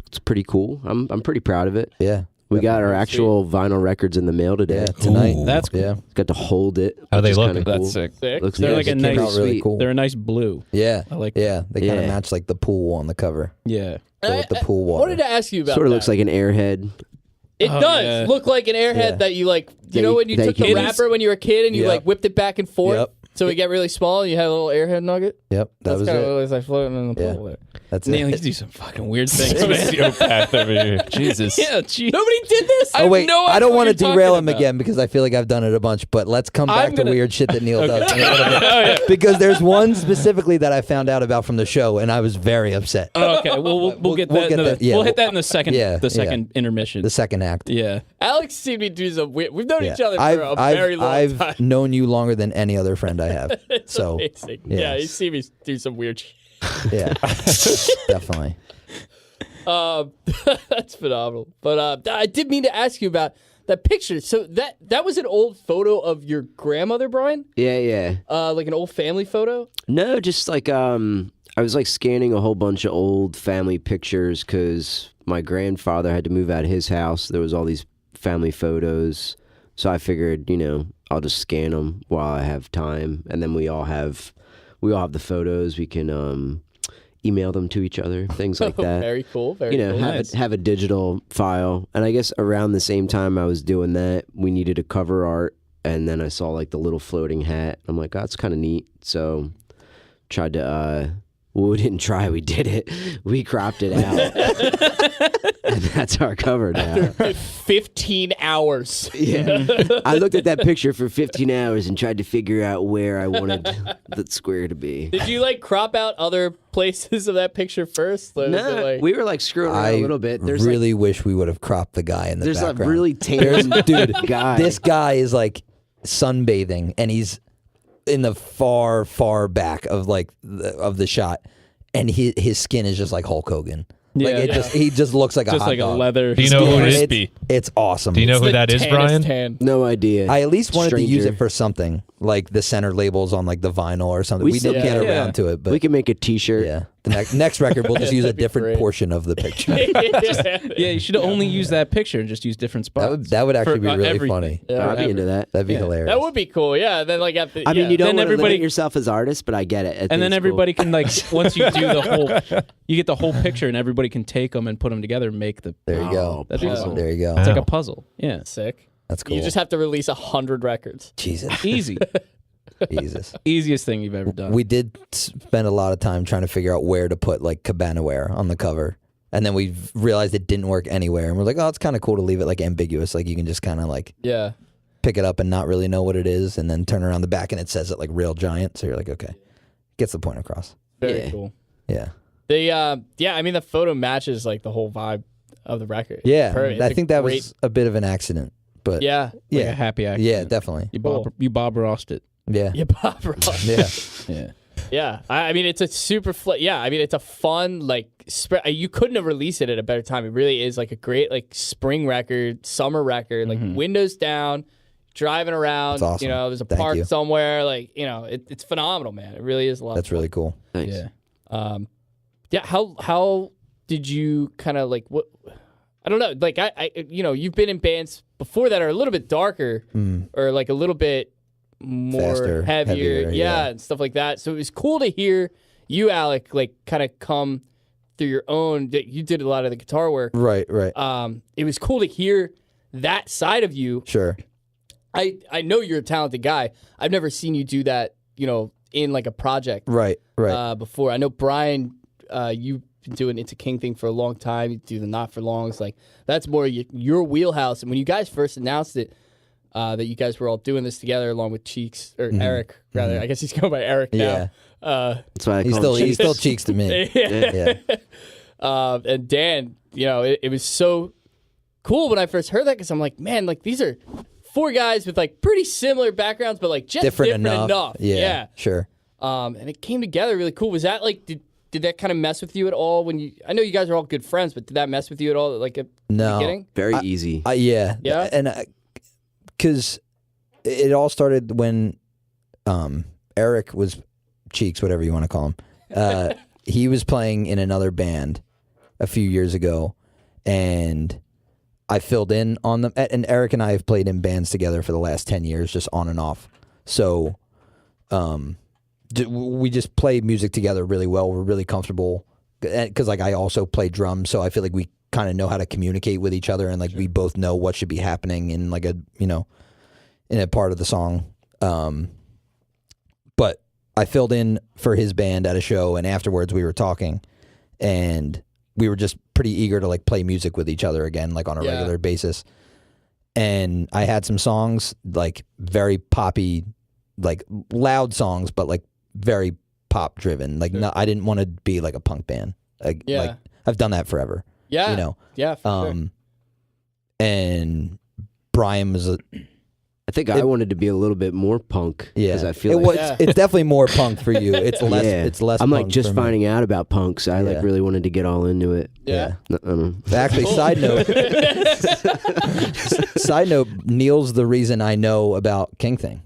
It's pretty cool. I'm pretty proud of it. Yeah. We got our actual vinyl records in the mail today. Yeah, tonight. Ooh. That's cool. Yeah. Got to hold it. How which they is look? kinda That's cool. sick. Looks They're like a it came nice- out Out really sweet. cool. They're a nice blue. Yeah. I like Yeah. They kind of Yeah. match like the pool on the cover. Yeah. Go with the pool I water. wanted to ask you about Sort of that. looks like an airhead. It Oh, does yeah. look like an airhead Yeah. that you like. You That know you- when you that took you the can- wrapper when you were a kid and you Yep. like whipped it back and forth, Yep. so it get really small and you had a little airhead nugget. Yep. That That's was kind of it. what it was like floating in the Yeah. pool there. That's Neale, you it. do some fucking weird things, man. Sociopath over here. Jesus. Yeah, geez. Nobody did this. Oh wait, no idea I don't what want to you're talking derail him about. again because I feel like I've done it a bunch. But let's come back I'm to gonna- weird shit that Neale does in a little bit. Oh, yeah. Because there's one specifically that I found out about from the show, and I was very upset. Oh, okay, well, we'll get we'll that. get in the, that, yeah, we'll hit that in the second. yeah, the second intermission. The second act. Yeah. Alex seemed to do some weird. We've known Yeah. each other for a very long I've time. known you longer than any other friend I have. It's so amazing. Yeah, yes. you see me do some weird shit. yeah, definitely. That's phenomenal. But I did mean to ask you about that picture. So that was an old photo of your grandmother, Brian? Yeah. Like an old family photo? No, just like I was like scanning a whole bunch of old family pictures because my grandfather had to move out of his house. There was all these family photos, so I figured, I'll just scan them while I have time, and then we all have the photos. We can email them to each other, things like that. Very cool. Very cool. Have a digital file. And I guess around the same time I was doing that, we needed a cover art, and then I saw like the little floating hat. I'm like, oh, that's kind of neat. So tried to well, we didn't try, we did it. We cropped it out. And that's our cover now. 15 hours. Yeah. I looked at that picture for 15 hours and tried to figure out where I wanted the square to be. Did you like crop out other places of that picture first? Like, was it, No, like- we were like screwing around I a little bit. There's really wish we would have cropped the guy in the there's a background. really tan Dude, guy. this guy is like sunbathing, and he's in the far, far back of like of the shot, and his skin is just like Hulk Hogan. Like Yeah. he just looks like a Just hot like dog. a leather. Do you know who it is? It's, it's awesome. Do you know who the that is, tannest Brian? tan. No idea. I at least wanted to use Stranger. it for something, like the center labels on like the vinyl or something. We We, still didn't get can. around Yeah. to it, but we can make a T-shirt. yeah, the next record we'll just use a That'd be different great. portion of the picture. Yeah, you should only use that picture and just use different spots. That would actually For, be really everything. funny. Yeah, I'd be into that. That'd be Yeah. hilarious. That would be cool. Yeah. Then like at the. I mean, yeah. you don't Then want to everybody- limit yourself as artists, but I get it. I think And then it's cool. everybody can like once you do the whole, you get the whole picture, and everybody can take them and put them together and make the. There you go. That'd be cool. There you go. It's like a puzzle. Yeah, Sick. That's cool. You just have to release 100 records. Jesus, easy, Jesus. easiest thing you've ever done. We did spend a lot of time trying to figure out where to put like Cabana Wear on the cover. And then we realized it didn't work anywhere. And we're like, oh, it's kind of cool to leave it like ambiguous. Like you can just kind of like, Yeah. pick it up and not really know what it is, and then turn around the back and it says it like real giant. So you're like, okay, gets the point across. Very cool. Yeah. I mean, the photo matches like the whole vibe of the record. Yeah, Perfect. I It's think that was a bit of an accident, but Yeah. Like a happy accident. yeah, definitely. You Bob Rossed it. Yeah, Yeah, Bob Ross. yeah, Yeah. Yeah, I mean, it's a super I mean, it's a fun like you couldn't have released it at a better time. It really is like a great like spring record, summer record, like windows down, driving around. That's awesome. You know, there's a Thank park you. somewhere. Like, you know, it's phenomenal, man. It really is a lot. that's really cool. Nice. Yeah. Yeah. How did you kind of like what? I don't know. Like I you know, you've been in bands before that are a little bit darker or like a little bit more Faster, heavier, heavier, yeah, and stuff like that. So it was cool to hear you, Alec, like kind of come through your own. You did a lot of the guitar work. Right. It was cool to hear that side of you. Sure. I know you're a talented guy. I've never seen you do that, you know, in like a project Right. before. I know Brian, you've been doing It's a King thing for a long time. You do the Not for Longs. Like that's more your wheelhouse. And when you guys first announced it, that you guys were all doing this together along with Cheeks or Eric, rather. I guess he's going by Eric now. Yeah. That's why I He's call him he still cheeks to me. Yeah. And Dan, you know, it was so cool when I first heard that because I'm like, man, like these are 4 guys with like pretty similar backgrounds, but like just different enough. Yeah. Sure. And it came together really cool. Was that like did that kind of mess with you at all when you? I know you guys are all good friends, but did that mess with you at all? Like at the beginning? Very easy. Yeah. Yeah? And because it all started when Eric was Cheeks, whatever you want to call him. He was playing in another band a few years ago, and I filled in on them. And Eric and I have played in bands together for the last 10 years, just on and off. So we just play music together really well. We're really comfortable because like I also play drums, so I feel like we kind of know how to communicate with each other, and like we both know what should be happening in like a, you know, in a part of the song. But I filled in for his band at a show, and afterwards we were talking, and we were just pretty eager to like play music with each other again, like on a regular basis. And I had some songs, like very poppy, like loud songs, but like very pop driven. Like no, I didn't want to be like a punk band. Like I've done that forever. Yeah. You know. Yeah. For sure. And Brian was I think I wanted to be a little bit more punk. Yeah, because I feel like it's definitely more punk for you. It's less. Yeah. It's less. I'm like punk just for me. finding out about punk, so I like really wanted to get all into it. Yeah. Actually, side note, Neale's the reason I know about King Thing.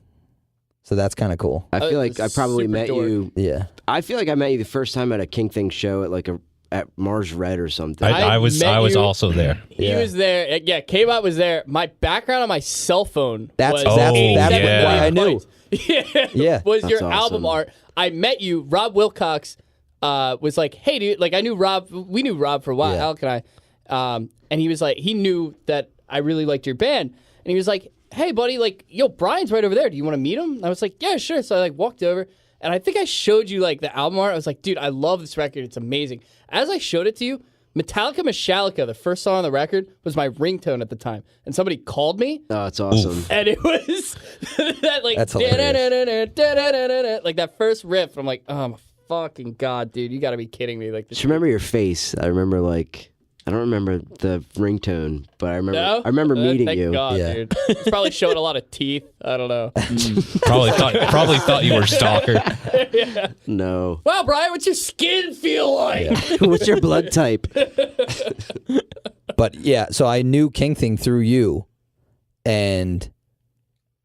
So that's kind of cool. I feel like I probably super met dork. you. Yeah. I feel like I met you the first time at a King Thing show at like at Mars Red or something. I was met you- also there. He was there. Yeah, K-Bot was there. My background on my cell phone That's was that's yeah. why I knew. Yeah. Was That's your awesome. album art. I met you. Rob Wilcox was like, hey, dude. Like, I knew Rob. We knew Rob for a while. Yeah. Alec and I. And he was like, he knew that I really liked your band. And he was like, hey, buddy, like, yo, Brian's right over there. Do you want to meet him? And I was like, yeah, sure. So I like walked over. And I think I showed you like the album art. I was like, dude, I love this record. It's amazing. As I showed it to you, Metallica Metallica, the first song on the record, was my ringtone at the time. And somebody called me. Oh, it's awesome. And it was that like That's hilarious. like that first riff. I'm like, oh my fucking god, dude, you got to be kidding me! Like, this Just remember your face. I remember I don't remember the ringtone, but I remember. No? I remember meeting thank you. God, Yeah. dude. He's probably showing a lot of teeth. I don't know. Probably thought you were a stalker. No. Wow, Brian, what's your skin feel like? What's your blood type? But yeah, so I knew King Thing through you, and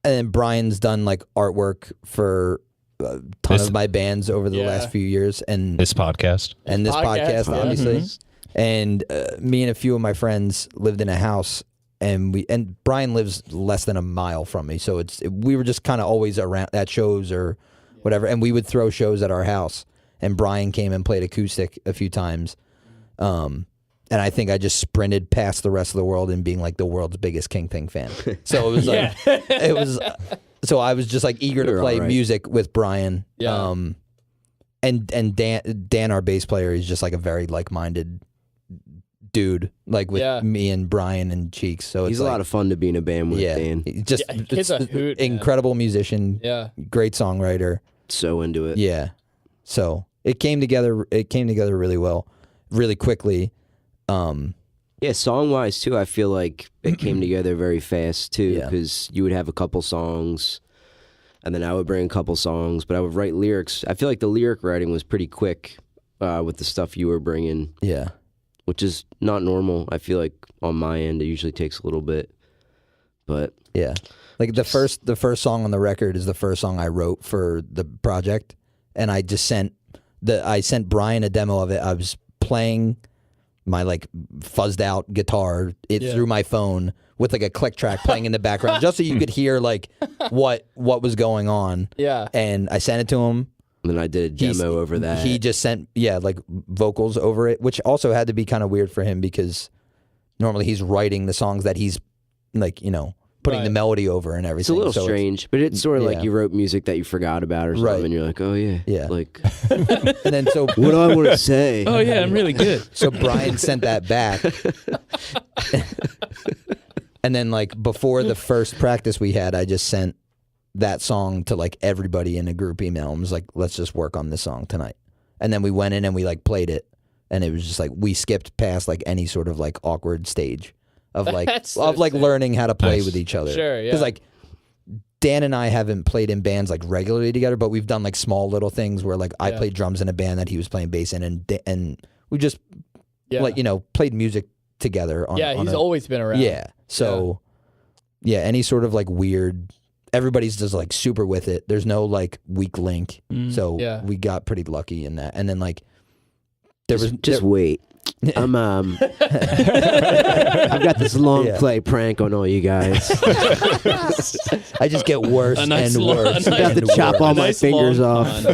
then Brian's done like artwork for a ton of my bands over the last few years, and This podcast. this podcast yeah. obviously. And me and a few of my friends lived in a house, and Brian lives less than a mile from me, so we were just kind of always around at shows or whatever, and we would throw shows at our house, and Brian came and played acoustic a few times, and I think I just sprinted past the rest of the world in being like the world's biggest King Thing fan. So it was like it was. So I was just like eager to play music with Brian. Yeah. And Dan, our bass player, is just like a very like-minded dude, like with me and Brian and Cheeks. So he's it's a like, lot of fun to be in a band with, Dan. Just kid's a hoot, incredible musician. Yeah. Great songwriter. So into it. Yeah. So it came together. It came together really well, really quickly. Yeah, song-wise, too, I feel like it came together very fast, too, because you would have a couple songs, and then I would bring a couple songs, but I would write lyrics. I feel like the lyric writing was pretty quick with the stuff you were bringing. Yeah. Which is not normal. I feel like on my end, it usually takes a little bit, but... Yeah. Like the first song on the record is the first song I wrote for the project, and I just sent Brian a demo of it. I was playing my like fuzzed out guitar through my phone with like a click track playing in the background just so you could hear like what was going on. Yeah. And I sent it to him. And then I did a demo over that. He just sent like vocals over it, which also had to be kind of weird for him because normally he's writing the songs that he's like, putting the melody over and everything. It's a little strange, but it's sort of like you wrote music that you forgot about or something, and you're like, oh yeah. Like, and then so what do I want to say? Oh yeah, I'm really good. So Brian sent that back. And then like before the first practice we had, I just sent that song to like everybody in a group email and was like, let's just work on this song tonight. And then we went in and we like played it, and it was just like we skipped past like any sort of like awkward stage of like learning how to play with each other. Sure, yeah. Because like Dan and I haven't played in bands like regularly together, but we've done like small little things where like I played drums in a band that he was playing bass in, and we just like played music together. He's always been around. Yeah. So any sort of like weird. Everybody's just like super with it. There's no like weak link. So we got pretty lucky in that. And then like wait. I'm I've got this long play prank on all you guys. I just get worse and worse. I got to chop all my fingers off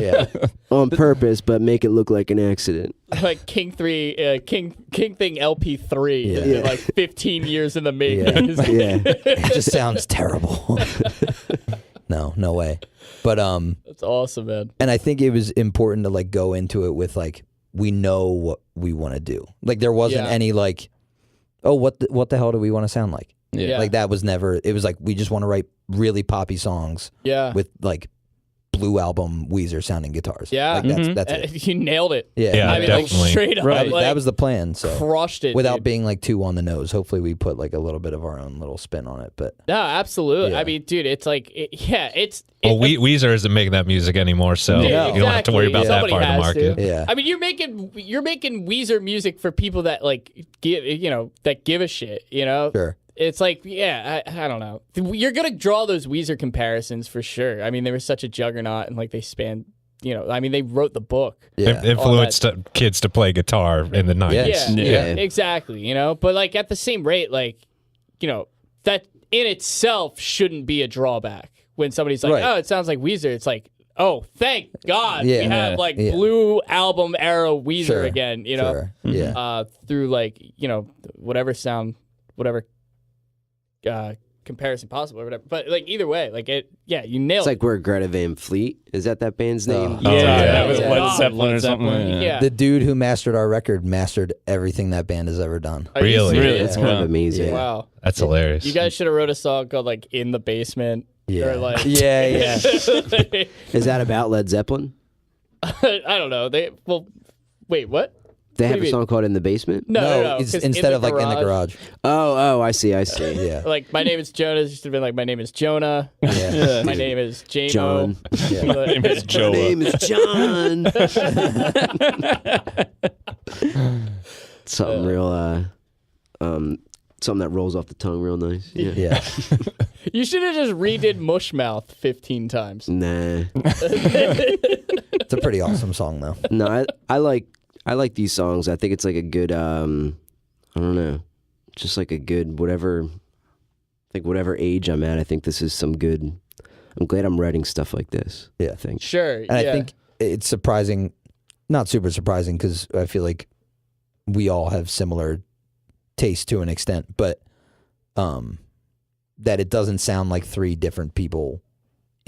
on purpose, but make it look like an accident. Like King Thing LP3, like 15 years in the making. It just sounds terrible. No way. But that's awesome, man. And I think it was important to like go into it with like, we know what we want to do. Like there wasn't any like, oh, what the hell do we want to sound like? Yeah. Like that was never. It was like we just want to write really poppy songs. Yeah. With like Blue Album Weezer sounding guitars. Yeah. Like that's it. You nailed it. Yeah, I mean, definitely. like straight up. Right. Like, that was the plan. So crushed it without dude. being like too on the nose. Hopefully we put like a little bit of our own little spin on it. But no, absolutely. Yeah. I mean, dude, it's like Well, Weezer isn't making that music anymore, so you don't have to worry about Somebody that part of the has market. to. Yeah. I mean, you're making Weezer music for people that like give that give a shit. sure. It's like, I don't know. You're gonna draw those Weezer comparisons for sure. I mean, they were such a juggernaut, and like they spanned. I mean, they wrote the book. Yeah. Influenced kids to play guitar in the 90s. Yeah, exactly. But like at the same rate, like, that in itself shouldn't be a drawback. When somebody's like, oh, it sounds like Weezer, it's like, oh, thank God we have like Blue Album era Weezer again, Sure. Yeah. through like, whatever comparison possible or whatever. But like either way, like you nailed It's it. like we're Greta Van Fleet. Is that band's name? That was Yeah. Led Zeppelin or something. Yeah. The dude who mastered our record mastered everything that band has ever done. Are you Really? serious? It's kind of amazing. Wow. That's hilarious. You guys should have wrote a song called like In the Basement. Yeah. Or like Yeah. Is that about Led Zeppelin? I don't know. Wait, what? They What have do a you song called In the Basement? No. It's 'cause instead of like in the garage. Oh, I see. Yeah. Like my name is Jonah. It should have been like my name is Jonah. Yeah. My name is J-Mo. John. Yeah. My name is Joe. My name is John. Something real, something that rolls off the tongue real nice. Yeah. Yeah. You should have just redid Mushmouth 15 times. Nah. It's a pretty awesome song though. No, I like these songs. I think it's like a good, I don't know, just like a good whatever age I'm at. I think this is some good. I'm glad I'm writing stuff like this. Yeah. I think. Sure. And I think it's surprising, not super surprising, because I feel like we all have similar taste to an extent, but that it doesn't sound like three different people,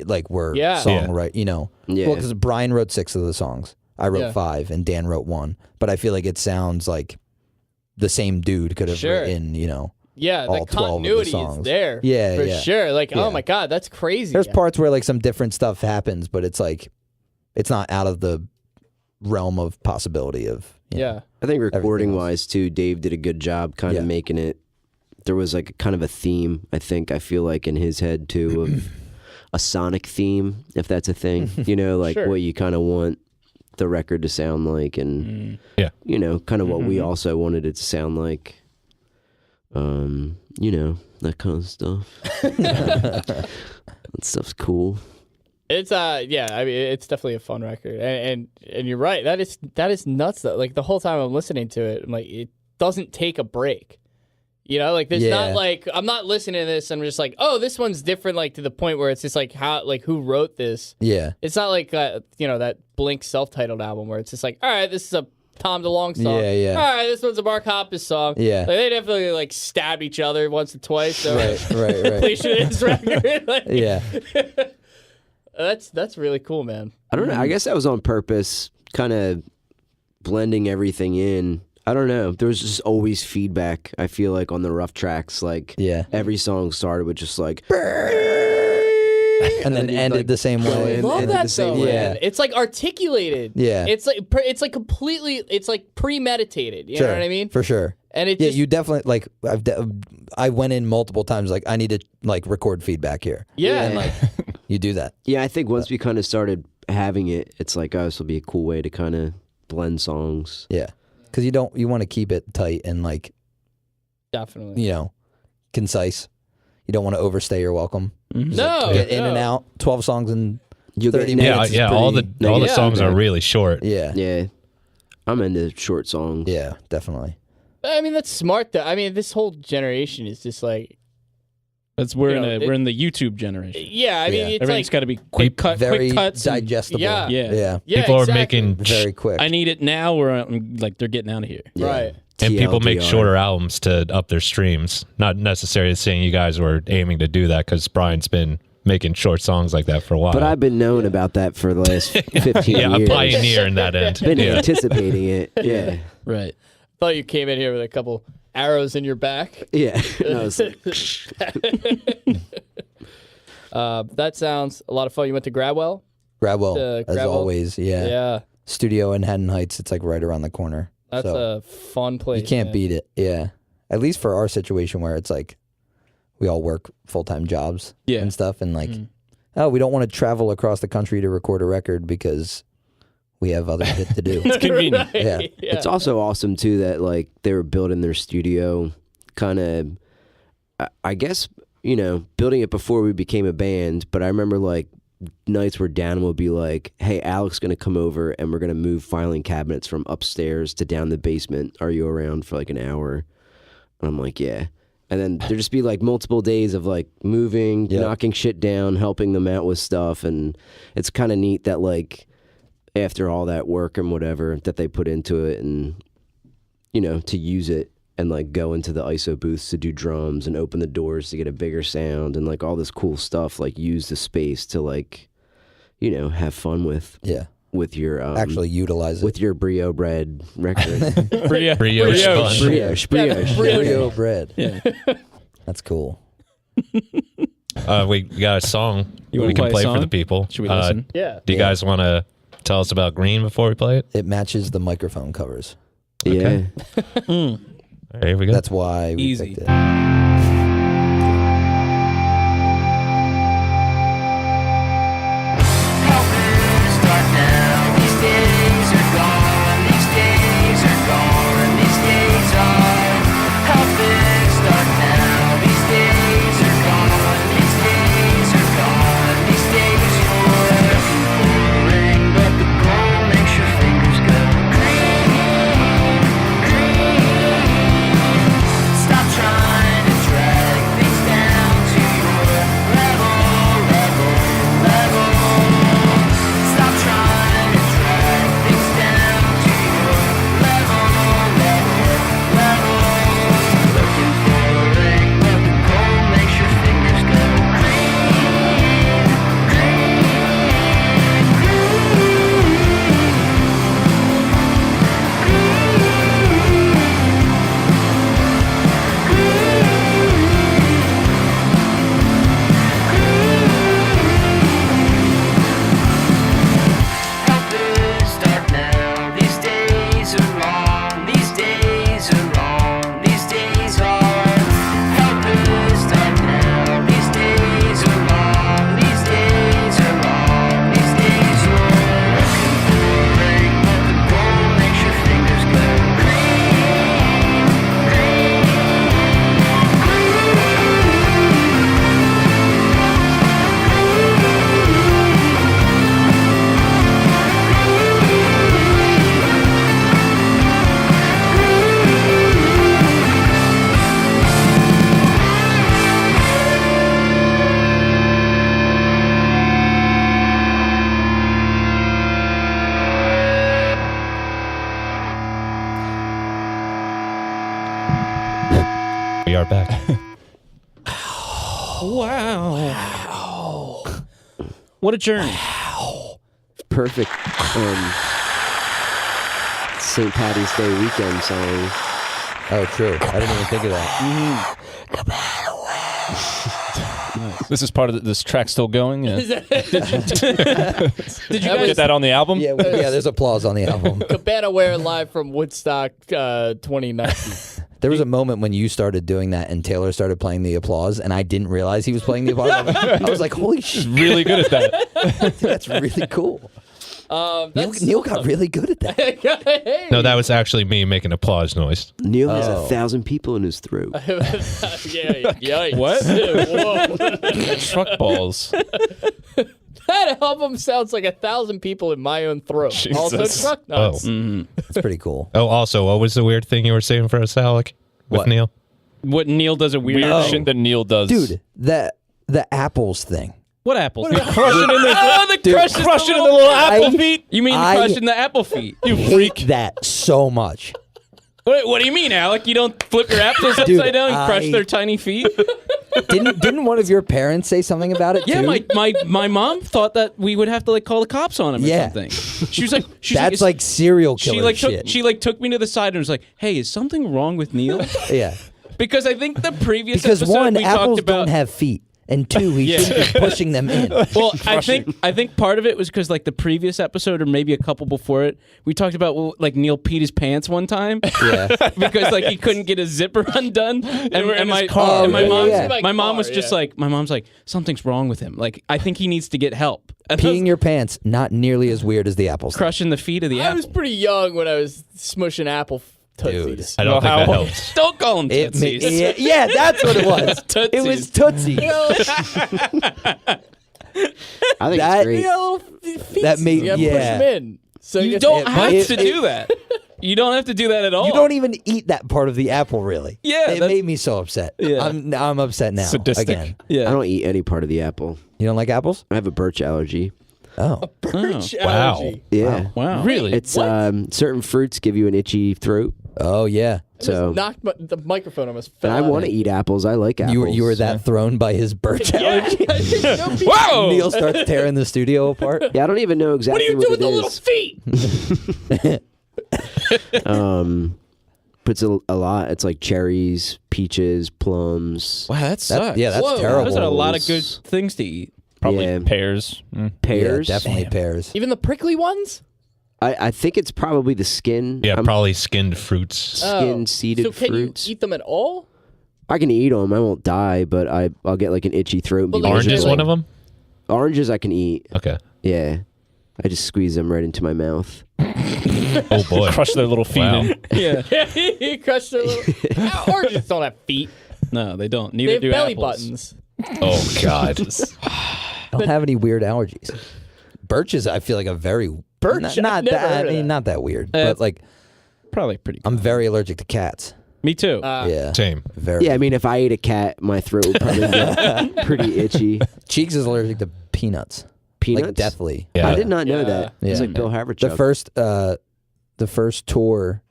like we're songwrite. Yeah. Well, because Brian wrote 6 of the songs, I wrote 5, and Dan wrote 1. But I feel like it sounds like the same dude could have Sure. written, Yeah, all the 12 of the continuity is songs. there. Yeah, for yeah. sure. Like, Yeah. oh my God, that's crazy. There's parts where like some different stuff happens, but it's like it's not out of the realm of possibility of Yeah. I think Everything recording else. wise too, Dave did a good job kind of Yeah. making it. There was like kind of a theme, I feel like in his head too, of a sonic theme, if that's a thing. Like Sure. what you kind of want the record to sound like, and Yeah. kind of what we also wanted it to sound like. That kind of stuff. That stuff's cool. It's yeah, I mean it's definitely a fun record. And you're right. That is nuts though. Like the whole time I'm listening to it, I'm like, it doesn't take a break. Like there's not like I'm not listening to this and I'm just like, oh, this one's different, like to the point where it's just like how like who wrote this. Yeah. It's not like that Blink self-titled album where it's just like, all right, this is a Tom DeLonge song. Yeah, yeah. All right, this one's a Mark Hoppus song. Yeah. Like, they definitely like stabbed each other once or twice. So Right. completion of this record. Like, Yeah. That's really cool, man. I don't know. I guess that was on purpose, kind of blending everything in. I don't know. There was just always feedback, I feel like, on the rough tracks. Like, Yeah. every song started with just like... And then ended the same way. I love ended that the same though, way. man. It's like articulated. Yeah. It's like completely. It's like premeditated. You Sure, know what I mean? For sure. And it Yeah, just you definitely like. I went in multiple times. Like, I need to like record feedback here. yeah. And like, you do that. Yeah, I think once we kind of started having it, it's like, oh, this will be a cool way to kind of blend songs. Yeah, because you want to keep it tight and like Definitely. concise. You don't want to overstay your welcome. No. Get in no. and out. 12 songs in You'll 30 get- minutes. Yeah, is all pretty- the Yeah. songs are really short. Yeah. Yeah, I'm into short songs. Yeah, definitely. I mean, that's smart though. I mean, this whole generation is just like, We're You know, we're in the YouTube generation. yeah. I mean, Yeah. it's Everything's like, got to be quick Very cuts. and- digestible. Yeah. Yeah. Yeah. yeah, People exactly. are making Very quick. I need it now, or I'm, like they're getting out of here. Yeah. right. and people make TLDR. shorter albums to up their streams. Not necessarily saying you guys were aiming to do that, because Brian's been making short songs like that for a while. But I've been knowing about that for the last 15 yeah, a years. pioneer in that end. Been Yeah. anticipating it. Yeah. Right. Thought you came in here with a couple arrows in your back. Yeah. No, it's like, That sounds a lot of fun. You went to Gradwell? Gradwell, as Gradwell? always. Yeah. Yeah. Studio in Haddon Heights. It's like right around the corner. That's So a fun place. you can't man. beat it. Yeah. At least for our situation where it's like we all work full-time jobs Yeah. and stuff. And like, we don't want to travel across the country to record a record because we have other shit to do. It's convenient. Right. Yeah. It's also awesome too that like they were building their studio kind of, I guess, building it before we became a band. But I remember like nights where Dan would be like, hey, Alec's going to come over and we're going to move filing cabinets from upstairs to down the basement. Are you around for like an hour? And I'm like, yeah. And then there'd just be like multiple days of like moving, Yep. knocking shit down, helping them out with stuff. And it's kind of neat that like after all that work and whatever that they put into it, and to use it and like go into the ISO booths to do drums and open the doors to get a bigger sound and like all this cool stuff, like use the space to like have fun with Yeah. your Actually utilize it. with your brio bread record. Brioche Brioche. bun. brioche. Brio bread. Yeah. That's cool. We got a song You wanna we can play a play for song? the people. Should we listen? Yeah. Do you guys want to tell us about Green before we play it? It matches the microphone covers. Yeah. All right, here we go. That's why we Easy. picked it. Stop trying to We are back. Wow. What a journey. Perfect St. Patty's Day weekend song. Oh, true. I didn't even think of that. This is part of this track still going. Yeah. Did Did you get that on the album? Yeah, there's applause on the album. Cabana Wear live from Woodstock 2019. There was a moment when you started doing that and Taylor started playing the applause, and I didn't realize he was playing the applause. I was like, holy shit. Really good at that. That's really cool. Neale got really good at that. Hey. No, that was actually me making applause noise. Neale has 1,000 people in his throat. Yeah, yikes. What? Whoa. Truck balls. That album sounds like 1,000 people in my own throat. Jesus. Also truck nuts. It's pretty cool. Oh, also, what was the weird thing you were saying for us, Alec? With What? Neale? What Neale does a weird Weird thing. shit that Neale does. Dude, the apples thing. What apples? Crushing in the, Dude, crushing in the little apple feet. You mean I crushing the apple feet? You hate that so much. What do you mean, Alec? You don't flip your apples Dude, upside down and crush I- their tiny feet? Didn't one of your parents say something about it Yeah, too? my mom thought that we would have to call the cops on him or Yeah. something. She was like, That's like serial she killer like shit. took me to the side and was like, "Hey, is something wrong with Neale?" Yeah. Because I think the previous Because episode one, we apples talked about. don't have feet, and two, he shouldn't be pushing them in. Well, I think part of it was because like the previous episode or maybe a couple before it, we talked about like Neale peed his pants one time. Yeah. Because like he couldn't get his zipper undone, and my car. and my Yeah, mom's yeah. my mom was Car, just yeah. like something's wrong with him. Like I think he needs to get help. And I was Peeing your pants, not nearly as weird as the apples. crushing the feet of the I apple. was pretty young when I was smushing apple tootsies. I don't think that how- helps. Don't call him It ma- tootsies. yeah, that's what it was. It was Tootsie. I think That- it's great. You got little feet. That made- you gotta yeah. push them in. So You get don't the- have it- to do that. You don't have to do that at all. You don't even eat that part of the apple, really. Yeah, it that's- made me so upset. Yeah. I'm upset now. Sadistic. Again, Yeah. I don't eat any part of the apple. you don't like apples? I have a birch allergy. Oh, birch Wow. allergy. Yeah. Wow. Really? It's certain fruits give you an itchy throat. oh yeah. So Knocked the microphone almost fell and I out. want to eat apples. I like apples. You were that thrown by his birch allergy. Whoa! Neale starts tearing the studio apart. Yeah, I don't even know What do exactly you do with it the little is. feet? But it's a lot. It's like cherries, peaches, plums, Wow, that sucks. That's Whoa. terrible. Those are a lot of good things to eat. Probably Yeah. pears. pears. Yeah, definitely pears. Even the prickly ones? I think it's probably the skin. Yeah, probably skinned fruits. Skin-seeded So can fruits. you eat them at all? I can eat them. I won't die, but I'll get like an itchy throat. And be But, like, Orange is miserable. one of them? Oranges I can eat. Okay. Yeah. I just squeeze them right into my mouth. Oh, boy. Crush their little feet Wow. in. Yeah. You crush their little... Oranges don't have feet. No, they don't. They Neither have do belly apples. buttons. Oh, God. I don't have any weird allergies. Birch is, I feel like, a very Birch? Not I've never that. heard of that. Not that weird, but like Probably pretty. I'm very allergic to cats. Me too. Yeah, Same. very. Yeah, I mean, if I ate a cat, my throat would probably get pretty itchy. Cheeks is allergic to peanuts. Peanuts? Like deathly. Yeah. I did not know Yeah. that. It's Yeah. like Bill Haverchuck. The first tour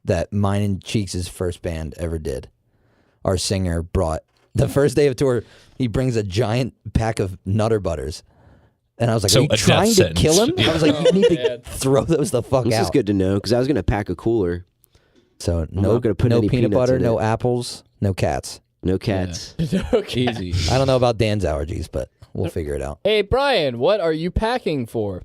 that mine and Cheeks' first band ever did, our singer brought the first day of tour. He brings a giant pack of Nutter Butters, and I was like, So "Are you a death trying to sentence. kill him?" I was like, "You need man. to throw those the fuck This out." is good to know because I was going to pack a cooler. So not gonna put no any peanut peanuts butter, in no it. apples, no cats. No cats. Okay. Easy. I don't know about Dan's allergies, but we'll figure it out. Hey, Brian, what are you packing for?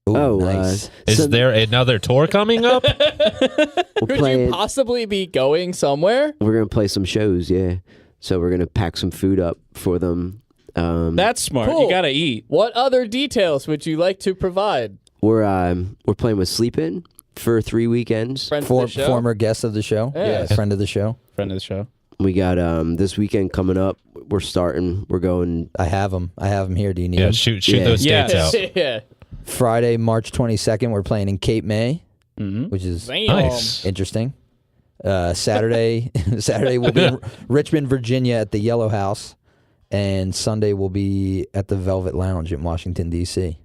Ooh, Oh, nice. Is so there another tour coming up? we're Could playing. you possibly be going somewhere? We're going to play some shows, yeah. So we're going to pack some food up for them. That's smart. Cool. You gotta eat. What other details would you like to provide? We're playing with Sleep In for 3 weekends. Friends of the show? Former guest of the show, Yeah. friend of the show. Friend of the show. We got this weekend coming up. We're starting. We're going. I have him here. Do you need Yeah, him? shoot Yeah. those dates Yes. out. Yeah. Friday, March 22nd, we're playing in Cape May, Mm-hmm. which is Damn. Nice. interesting. Saturday we'll be in Richmond, Virginia at the Yellow House, and Sunday we'll be at the Velvet Lounge in Washington, D.C.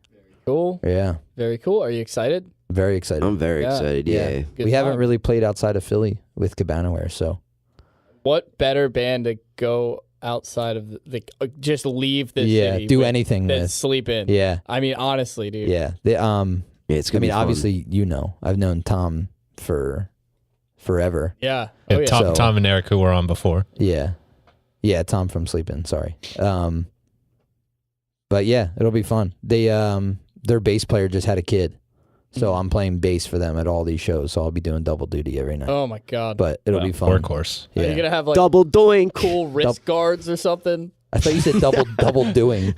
Cool. Yeah, Very cool. Are you excited? very excited. I'm very Yeah. excited. Yeah. Good we haven't time. really played outside of Philly with Cabana Wear, so What better band to go outside of the just leave the city? Do anything than with. sleep in. Yeah. I mean, honestly, dude. Yeah. It's gonna be fun. obviously, I've known Tom for forever. Yeah. Yeah, Oh, yeah. Tom and Eric, who were on before. Yeah. Yeah, Tom from Sleepin', sorry. But yeah, it'll be fun. They their bass player just had a kid. So I'm playing bass for them at all these shows, so I'll be doing double duty every night. Oh my god. But it'll be fun. Workhorse. Are you Yeah. gonna have like Double doink. cool wrist guards or something? I thought you said double doing.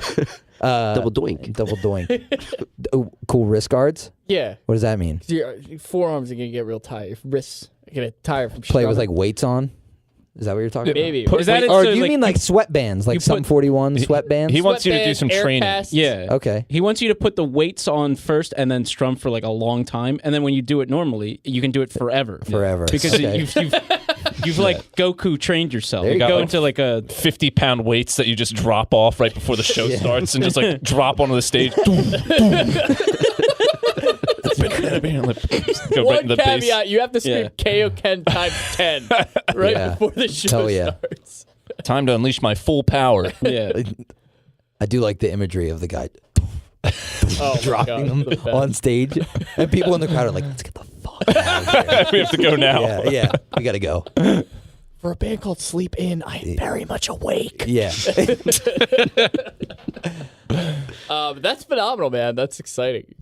Double doink. Double doink. Cool wrist guards? Yeah. What does that mean? Your forearms are gonna get real tired. Your wrists are gonna get tired from Play with strumming. like weights on? Is that what you're talking about? Maybe. Is that it? Or So, do you mean like sweatbands, like you some put- 41 sweatbands? He wants you to do Sweatbands, some air training. casts. Yeah. Okay. He wants you to put the weights on first and then strum for like a long time, and then when you do it normally, you can do it forever. Forever. Because Okay. you've like Goku trained yourself. There you You go. go into like a 50-pound weights that you just drop off right before the show starts and just like drop onto the stage. Go right One in the bass. caveat: you have to scream Kaioken times 10 right Yeah. before the show Hell yeah. starts. Time to unleash my full power. yeah. I do like the imagery of the guy Oh dropping my them God, the best. on stage. And people in the crowd are like, let's get the fuck out of here. We have to go now. Yeah, we got to go. For a band called Sleep In, I am very much awake. Yeah. That's phenomenal, man. That's exciting.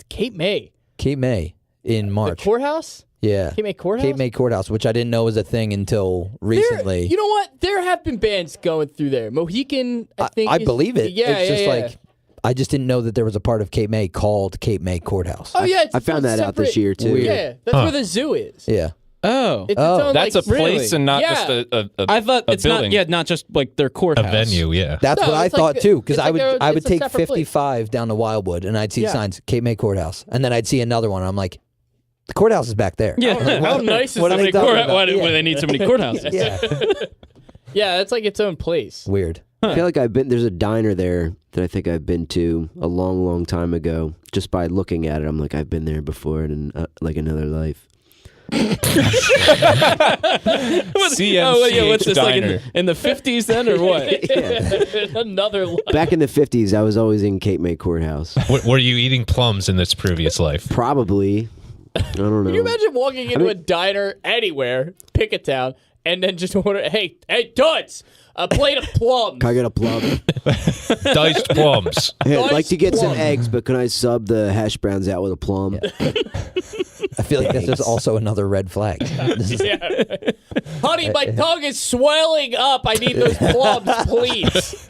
Cape May, Cape May in the March. courthouse. Yeah. Cape May Courthouse. Cape May Courthouse, which I didn't know was a thing until recently. You know what? There have been bands going through there. Mohican, I think. I is- believe it. Yeah, it's just yeah, like, I just didn't know that there was a part of Cape May called Cape May Courthouse. Oh yeah, it's I found its own that out this separate- year too. Weird. Yeah, that's where the zoo is. Yeah. Oh. It's its Oh. own, That's like, a place and not Yeah. just a I thought a it's building. not just like their A courthouse. venue, yeah. That's No, what I it's like thought the- too, because it's I like would I would it's a take separate place. 55 down to Wildwood, and I'd see Yeah. signs Cape May Courthouse, and then I'd see another one. And I'm like, the courthouse is back there. Yeah. How nice is What are that? they talking about? Why do Yeah. they need so many courthouses? Yeah. Yeah, it's like its own place. Weird. I feel like there's a diner there that I think I've been to a long, long time ago. Just by looking at it, I'm like, I've been there before in like another life. CMCH what's this, like Diner. in the 50s then, or what? Another life. Back in the 50s, I was always in Cape May Courthouse. Were you eating plums in this previous life? Probably. I don't know. Can you imagine walking into a diner anywhere, pick a town, and then just order, hey, Toots, a plate of plums. Can I get a plum? Diced plums. Hey, I'd like to get some plum. eggs, but can I sub the hash browns out with a plum? I feel like that's just also another red flag. This is- Yeah. Honey, my tongue is swelling up. I need those plums, please.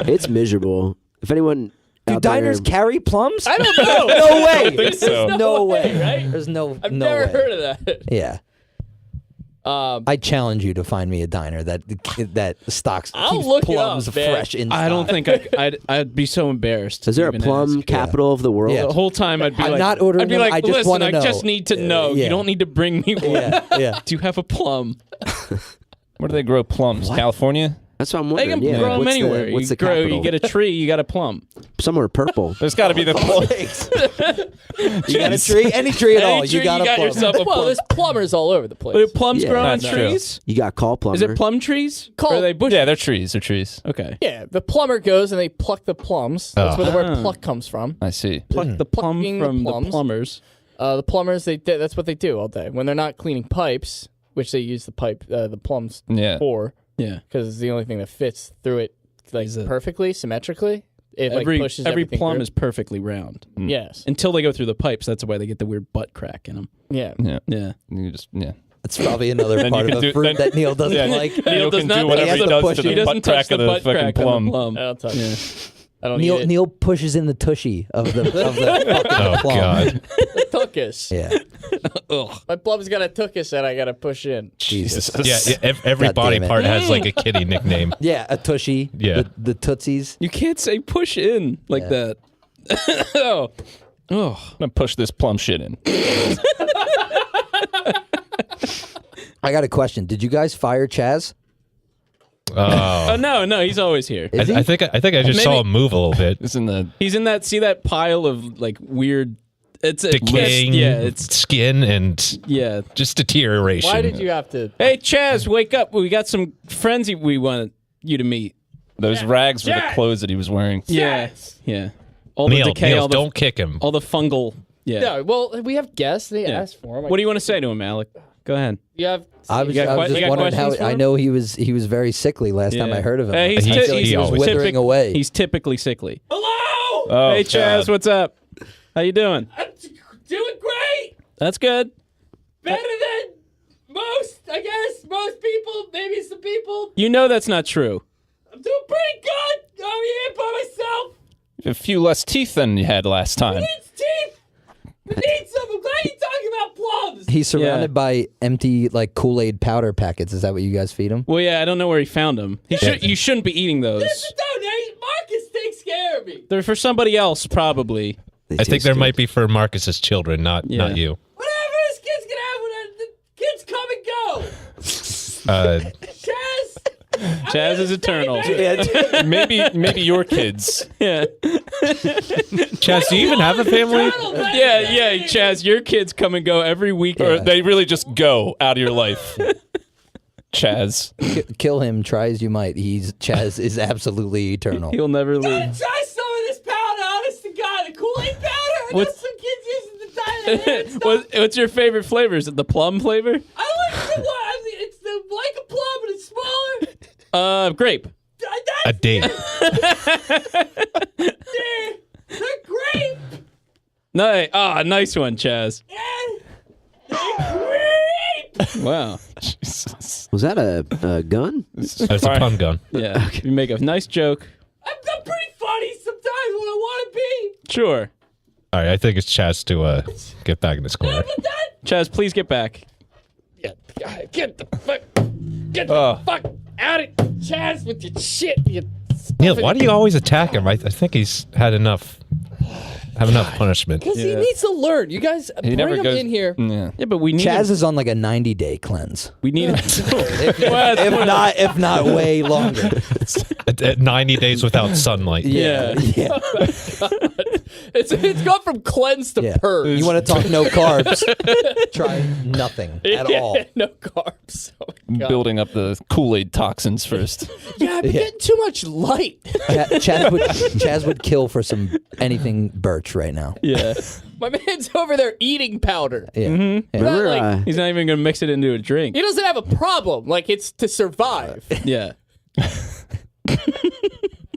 It's miserable. If anyone Do out diners there, carry plums? I don't know. No way. think so. There's No way. right? There's no. I've no never way. heard of that. Yeah. I challenge you to find me a diner that stocks I'll keeps look it plums up, man. fresh in stock. I don't think I'd be so embarrassed. is there a to even plum ask. capital of the world? Yeah. The whole time I'd be I'm like, not ordering I'd be them, like, I just listen, wanna I know." just need to know. Yeah. You don't need to bring me one. Yeah. Do you have a plum? Where do they grow plums? California? That's what I'm They wondering. can yeah. grow them What's anywhere. The, what's you the grow, capital? you get a tree, you got a plum. Somewhere purple. There's got to be the plum. You got a tree? Any tree at all. Any tree, You got a plum. yourself a Well, plum. there's plumbers all over the place. Do plums Yeah, grow on that's true. trees? You got call plumber. Is it plum trees? Or are they bushes? Yeah, they're trees. They're trees. Okay. Yeah, the plumber goes and they pluck the plums. That's where the word Ah. pluck comes from. I see. Pluck the plum Plucking the from the plums. plumbers. The plumbers, that's what they do all day. When they're not cleaning pipes, which they use the plums Yeah. for, Yeah. because it's the only thing that fits through it like Is it- perfectly, symmetrically. It like Every pushes every everything plum through. is perfectly round. Yes. Until they go through the pipes, that's why they get the weird butt crack in them. Yeah. Yeah. Yeah. You just, yeah. That's probably another Then part you of can the do- fruit then- that Neil doesn't Yeah. like. Neil does can not- do whatever he has he to does push to it. He the doesn't butt touch crack the of the butt fucking crack on plum. the plum. I don't touch Yeah. it. I don't need it. Neil pushes in the tushy of the fucking Oh, plum. God. Tuckus. Yeah. My plum's got a tuckus that I gotta push in. Jesus. Yeah, every God body damn it. part has like a kitty nickname. Yeah, a tushy. Yeah. The tootsies. You can't say push in like Yeah. that. Oh. Oh. I'm going to push this plum shit in. I got a question. Did you guys fire Chaz? Oh. Oh no, he's always here. Is he? I think I just Maybe- saw him move a little bit. It's in the... He's in that pile of like weird It's a decaying it's skin and just deterioration. Why did you have to? Hey, Chaz, wake up! We got some friends we want you to meet. Those rags were the clothes that he was wearing. Yeah. All Neale, the decay, Neale, all the don't kick him. all the fungal. Yeah. Yeah, well, we have guests. They asked for them. What do you want to say to him, Alec? Go ahead. You have. I was You got just wondering how. questions for I him? know he was very sickly last time I heard of him. He's I feel like he was withering away. He's typically sickly. Hello. Oh, Hey, Chaz, God. what's up? How you doing? I'm doing great. That's good. Better than most, I guess. Most people, maybe some people. You know that's not true. I'm doing pretty good. I'm here by myself. A few less teeth than you had last time. Needs teeth. We need some. I'm glad you're talking about plums. He's surrounded by empty like Kool-Aid powder packets. Is that what you guys feed him? Well, yeah, I don't know where he found them. You shouldn't be eating those. This is donation. Marcus takes care of me. They're for somebody else, probably. I think there might be for Marcus's children, not you. Whatever this kid's gonna have when the kids come and go. Chaz. Chaz is eternal. Maybe your kids. Yeah. Chaz, do you even have a family? Yeah, Chaz, your kids come and go every week. Or they really just go out of your life. Chaz. Kill him, try as you might. Chaz is absolutely eternal. He'll never leave. Try some of this powder, honest to God. The Kool-Aid powder. I know some kids using to dye their hair and stuff. What's your favorite flavor? Is it the plum flavor? I like the one. It's like a plum, but it's smaller. Grape. A date. They're great. Nice one, Chaz. They're great. Wow. Was that a gun? That's a pun gun. Yeah. You make a nice joke. I'm pretty funny sometimes when I want to be. Sure. All right, I think it's Chaz to get back in this corner. Chaz, please get back. Get the fuck out of Chaz with your shit. Neale, why do you always attack him? I think he's had enough. Have enough punishment. Because he needs to learn. You guys bring him in here. Yeah, but we need Chaz is on like a 90-day cleanse. We need if not way longer. At 90 days without sunlight. Yeah. It's gone from cleanse to purge. You want to talk no carbs? Try nothing at all. No carbs. Oh my God. Building up the Kool-Aid toxins first. Yeah, I've been getting too much light. Chaz would kill for some anything birch right now. Yeah. My man's over there eating powder. Yeah. Mm-hmm. Remember, He's not even going to mix it into a drink. He doesn't have a problem. Like, it's to survive. Yeah.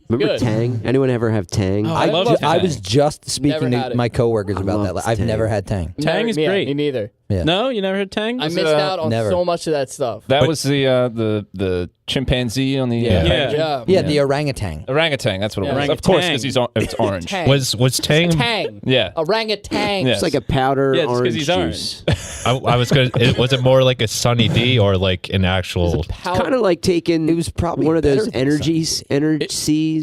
remember Good. Tang? Anyone ever have Tang? I love I was just speaking Never had to it. my coworkers about love that. I've Tang. never had Tang. Tang is Yeah, great. Me neither. Yeah. No, you never had Tang? I missed out on Never. so much of that stuff. That was the chimpanzee on the Yeah. Yeah, the orangutan. orangutan. That's what it was. Yeah. Of course, Orangutan. because it's orange. Tang. Was Tang? Tang. Yeah. Orangutan. Yeah. It's like a powder Yeah, it's 'cause orange he's juice. I was gonna. Was it more like a Sunny D or like an actual Kind of like taking It was probably one of those better than energies. emergency?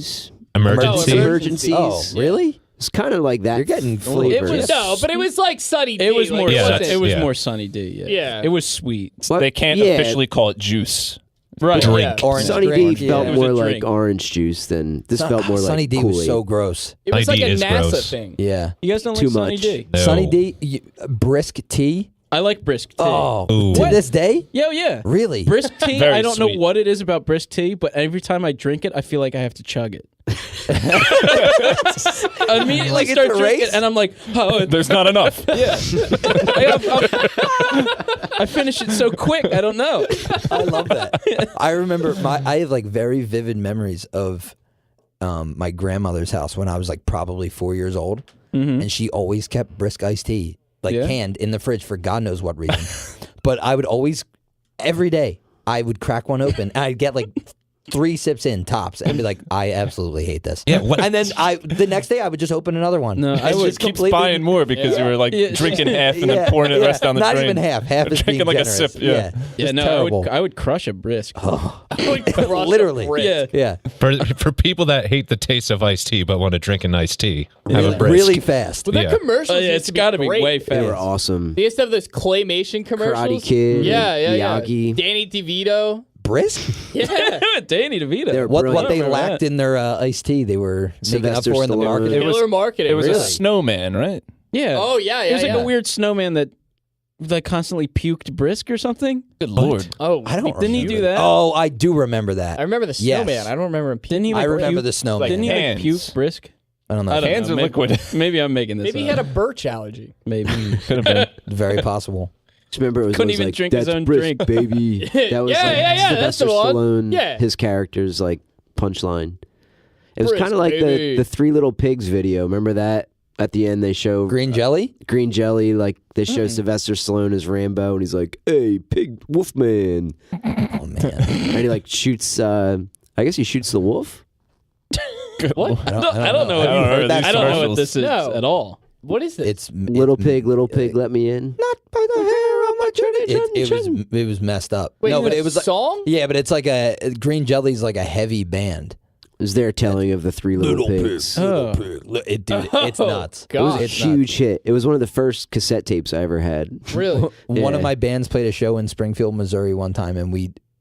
Emergencies. Oh, really? It's kind of like that. You're getting flavor. It was but it was like Sunny D. It was more. Like, Yeah, it was yeah. more Sunny D. Yeah. Yeah. It was sweet. What? They can't Yeah. officially call it juice. Right. Drink. Orange Sunny drink. D felt It was a more like drink. orange juice than this felt more like Sunny D Kool-Aid. was so gross. It was like Sunny a D is NASA gross. thing. Yeah. You guys don't Too like Sunny much. D? No. Sunny D, brisk tea. I like brisk tea. Oh, Ooh. to this day? Yeah. Really? Brisk tea, Very I don't sweet. know what it is about brisk tea, but every time I drink it, I feel like I have to chug it. I immediately Like it's start a drinking, race? and I'm like, oh, There's not enough. I finish it so quick. I don't know. I love that. I remember I have like very vivid memories of my grandmother's house when I was like probably 4 years old, and she always kept brisk iced tea like Yeah? canned in the fridge for God knows what reason. But I would always, every day, I would crack one open and I'd get like 3 sips in tops and be like, I absolutely hate this. Yeah, what- And then the next day I would just open another one. No, I And would just Keeps completely- buying more because you were like Yeah. drinking half and then pouring the rest down the Not drain. even half. Half is Drinking being like a generous. sip, yeah. Just no, terrible. I would crush a brisk. Literally. Yeah. Yeah. For people that hate the taste of iced tea but want to drink an iced tea, have a brisk. Really fast. But that Yeah. commercial It's got to be great. way They were fast. awesome. They used to have those claymation commercials. Karate Kid, Yeah. Miyagi. Danny DeVito. Brisk? Yeah. Danny DeVito. They're What brilliant. they remember lacked that. in their iced tea, they were making up Sylvester for in the Stallone. marketing. It was- Killer marketing. It was Really? a snowman, right? Yeah. Oh, yeah, It was like yeah. a weird snowman that like constantly puked brisk or something. Good lord. Oh, I don't. Didn't he remember do that? Oh, I do remember that. I remember the Yes. snowman. I don't remember him. Didn't he? Like, I remember puke? the snowman. Didn't he like Hands. puke brisk? I don't know. I don't Hands know. are Maybe- liquid. Maybe I'm making this. Maybe he up. had a birch allergy. Maybe. Could have been. Very possible. Just remember, it was Couldn't always even like, drink his "That's own brisk, drink." baby." That was Yeah, like that's the Sylvester one. Stallone, Yeah. his character's like punchline. It was Brisk, kind of like baby. the Three Little Pigs video. Remember that? At the end, they show Green jelly. green jelly. Like they show Sylvester Stallone as Rambo, and he's like, "Hey, pig, wolf man," Oh man. and he like shoots. I guess he shoots the wolf. What? I don't know. I don't know I don't know what these this is No. at all. What is this? It's Little pig, let me in. Not by the hair on my it was messed up. Wait, no, is but it it was a like, song? yeah, but it's like a Green Jelly's like a heavy band. It was their telling of the Three Little Pigs. Oh. Dude, it's nuts. It was a Gosh. huge hit. It was one of the first cassette tapes I ever had. Really? One of Yeah. my bands played a show in Springfield, Missouri one time, and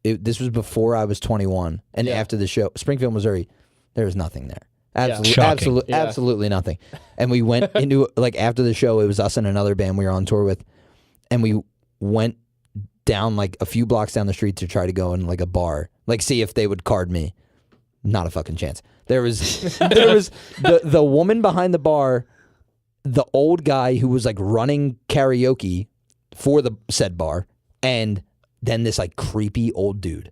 this was before I was 21. And after the show, Springfield, Missouri, there was nothing there. Shocking. Absolutely nothing. And we went into, like, after the show, it was us and another band we were on tour with, and we went down, like, a few blocks down the street to try to go in, like, a bar, like, see if they would card me. Not a fucking chance. There was the woman behind the bar, the old guy who was like running karaoke for the said bar, and then this like creepy old dude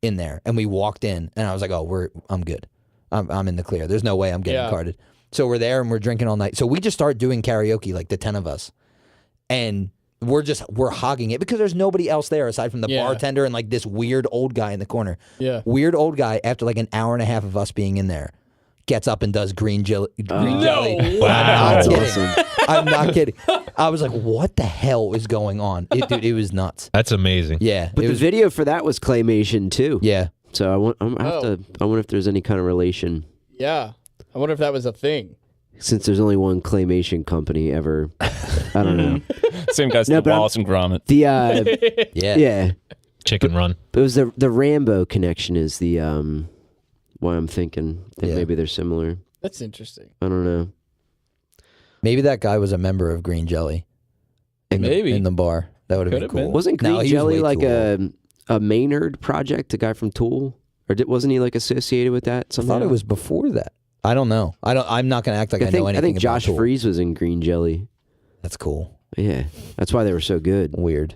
in there. And we walked in, and I was like, "Oh, I'm good. I'm in the clear. There's no way I'm getting carded." So we're there and we're drinking all night. So we just start doing karaoke, like the 10 of us, and we're hogging it because there's nobody else there aside from the bartender and like this weird old guy in the corner. Yeah. Weird old guy, after like an hour and a half of us being in there, gets up and does green jelly. No. Wow. I'm not That's kidding. awesome. I'm not kidding. I was like, what the hell is going on? Dude, it was nuts. That's amazing. Yeah. But it the was, video for that was claymation too. yeah. So I wonder if there's any kind of relation, Yeah. I wonder if that was a thing. since there's only one claymation company ever. I don't know. Same guys No, did but I'm- Wallace and Gromit. The Yeah. yeah, Chicken Run. it was the Rambo connection is the why I'm thinking that Yeah. maybe they're similar. That's interesting. I don't know. Maybe that guy was a member of Green Jelly. Maybe. In the bar. That would have been Could've cool. been. Wasn't No, Green he was Jelly way like too a Maynard project, a guy from Tool, or wasn't he like associated with that? I Somehow? thought it was before that. I don't know. I'm not going to act like I know anything I think about Josh Tool. Freese was in Green Jelly. That's cool. Yeah, that's why they were so good. Weird.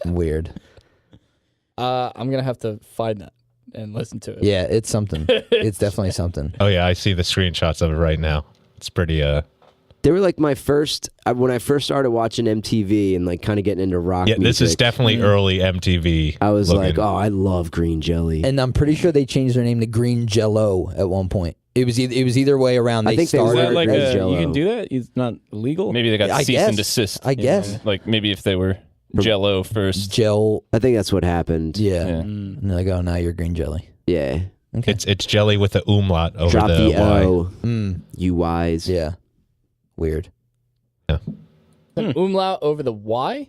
Weird. I'm going to have to find that and listen to it. Yeah, it's something. It's definitely something. Oh yeah, I see the screenshots of it right now. It's pretty. They were like my first when I first started watching MTV and like kind of getting into rock. Yeah, this is music. definitely early MTV. I was looking. like, oh, I love Green Jelly. And I'm pretty sure they changed their name to Green Jello at one point. It was either way around. I They think they Is started. that were like Red you Jell-O. can do that? It's not illegal. Maybe they got I cease guess. and desist. I guess. Like maybe if they were Jell-O first. Gel. I think that's what happened. Yeah. Yeah. And they're like, oh, now you're Green Jelly. Yeah. Okay. It's jelly with the umlaut over Drop the Y. O. Mm, You wise. yeah. Weird. An umlaut over the Y?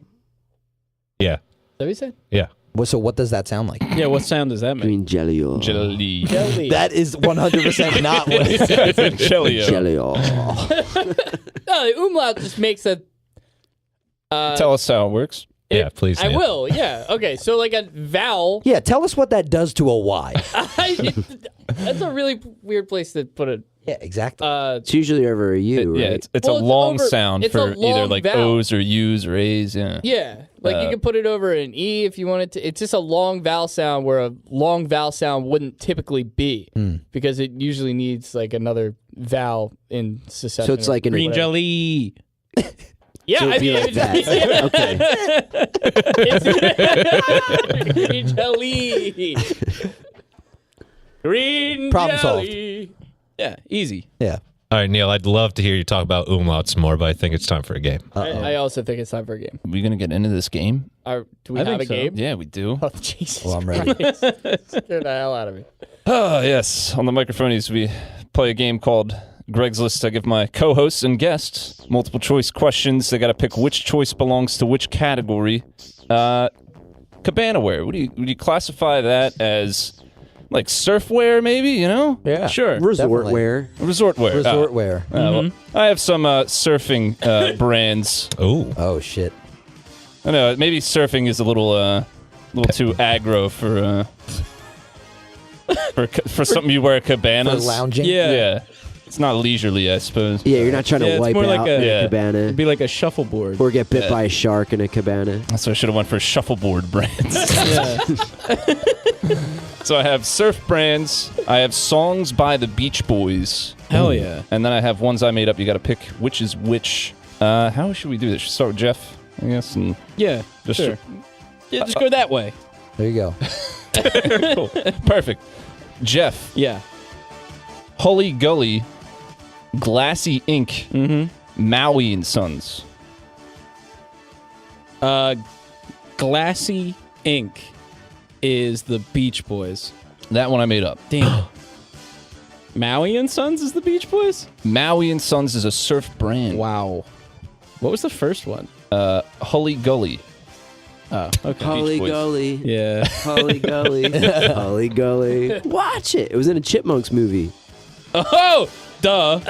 Yeah. Is that what you said? Yeah. Well, so what does that sound like? Yeah, what sound does that make? Green Jelly. Jelly. Jelly. That is 100% not what it says. Jelly. Jelly. No, the umlaut just makes a... Tell us how it works. Yeah, please. I Neale. will, yeah. Okay, so like a vowel... Yeah, tell us what that does to a Y. That's a really weird place to put it. Yeah, exactly. It's usually over a U, Yeah, right? it's Well, a it's long over- sound it's a for either long like vowel. O's or U's or A's. Yeah. Yeah, like you can put it over an E if you wanted to. It's just a long vowel sound where a long vowel sound wouldn't typically be because it usually needs like another vowel in succession. So it's like an Green Jelly. yeah, so I it'd be mean, like that. Okay. Green jelly. Green Problem jelly. Yeah, easy. yeah. All right, Neale, I'd love to hear you talk about umlauts more, but I think it's time for a game. I also think it's time for a game. Are we gonna get into this game? Do we I have a think so. game? Yeah, we do. Oh, Jesus. Well, I'm ready. Christ. Scared the hell out of me. Oh, yes. On the Microphonies, we play a game called Greg's List. I give my co-hosts and guests multiple choice questions. They got to pick which choice belongs to which category. Cabana Wear. Would you classify that as Like surf wear, maybe, you know? Yeah. Sure. Resort Definitely. wear. Resort wear. Resort wear. Well, I have some surfing brands. Oh, Oh shit. I know, maybe surfing is a little too aggro for something you wear at For cabanas. lounging. Yeah. It's not leisurely, I suppose. Yeah, you're not trying to Yeah, it's wipe more out like in Yeah. a cabana It'd be like a shuffleboard. or get bit by a shark in a cabana. So I should have went for shuffleboard brands. Yeah. So I have surf brands. I have songs by the Beach Boys. Hell yeah. And then I have ones I made up. You got to pick which is which. How should we do this? Should we start with Jeff, I guess? And Yeah. just Sure. Yeah, just go that way. There you go. Cool. Perfect. Jeff, Yeah. Hully Gully, Glassy Ink, Maui and Sons. Glassy Ink is the Beach Boys. That one I made up. Damn. Maui and Sons is the Beach Boys? Maui and Sons is a surf brand. Wow. What was the first one? Hully Gully. Oh, okay. Holly Boys. Gully. Yeah. Holly Gully. Holly Gully. Watch it. It was in a Chipmunks movie. Oh, duh.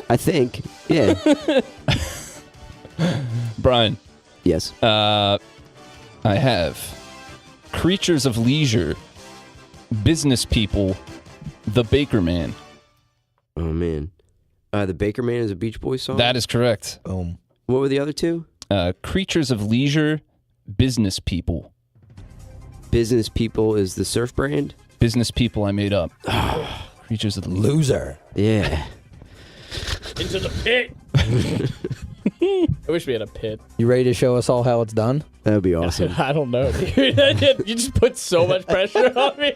I think. Yeah. Brian, Yes. I have Creatures of Leisure, Business People, The Baker Man. Oh, man. The Baker Man is a Beach Boys song? That is correct. Boom. What were the other two? Creatures of Leisure, Business People. Business People is the surf brand? Business People I made up. Creatures of Leisure. Loser. Yeah. Into the pit. I wish we had a pit. You ready to show us all how it's done? That would be awesome. I don't know, dude. You just put so much pressure on me.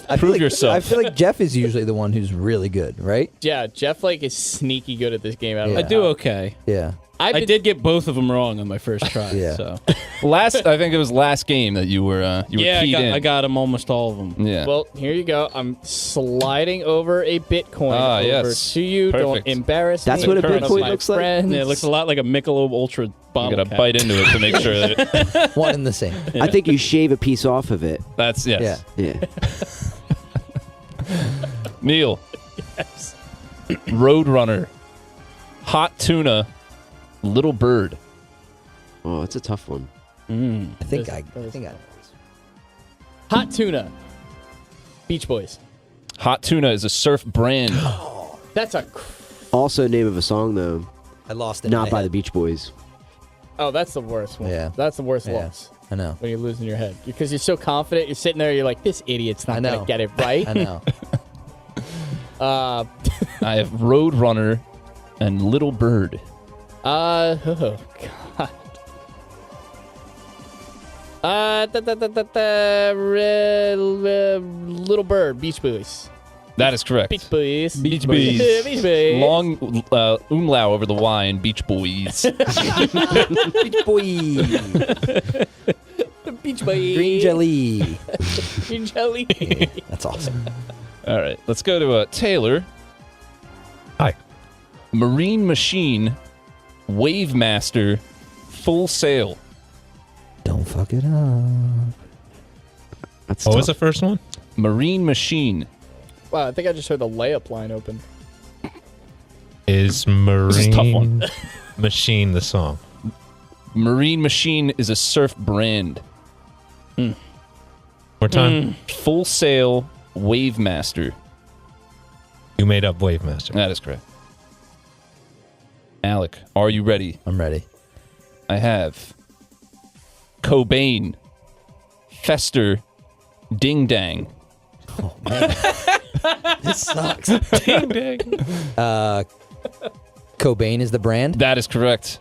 I Prove feel like, yourself. I feel like Jeff is usually the one who's really good, right? Yeah, Jeff is sneaky good at this game. I don't I know do how. okay. Yeah. I've I been- did get both of them wrong on my first try. Yeah. So I think it was last game that you were yeah, keyed in. I got them almost all of them. Yeah. Well, here you go. I'm sliding over a Bitcoin over yes. to you. Perfect. Don't embarrass That's me. what a in front of Bitcoin my looks like? friends. Yeah, it looks a lot like a Michelob Ultra you bottle gotta cap. bite into it to make sure that One and the same. I think you shave a piece off of it. that's yes. Yeah. Yeah. Neale. Yes. Roadrunner. Hot Tuna. Little Bird. Oh, it's a tough one. I think I Hot tuna. Beach Boys. Hot Tuna is a surf brand. That's a. Also, name of a song, though. I lost it. in Not my by head. the Beach Boys. Oh, that's the worst one. Yeah. That's the worst Yeah. loss. I know. When you're losing your head. Because you're so confident. You're sitting there. You're like, this idiot's I not know. going to get it right. I know. Uh, I have Roadrunner and Little Bird. oh, God. Little Bird, Beach Boys. That is correct. Beach Boys. Beach Boys. Beach Boys. Long umlau over the Y in Beach Boys. Beach boy. Beach Boys. Green jelly. Green jelly. That's awesome. All right, let's go to Taylor. hi. Marine Machine, Wave Master, Full Sail. Don't fuck it up. That's What tough. was the first one? Marine Machine. Wow, I think I just heard the layup line open. Is is a tough one. Marine Machine the song? Marine Machine is a surf brand. More time. Full Sail, Wave Master. You made up Wave Master. That is correct. Alec, are you ready? I'm ready. I have Cobain, Fester, Ding Dang. This sucks. Ding Dang. Cobain is the brand. That is correct.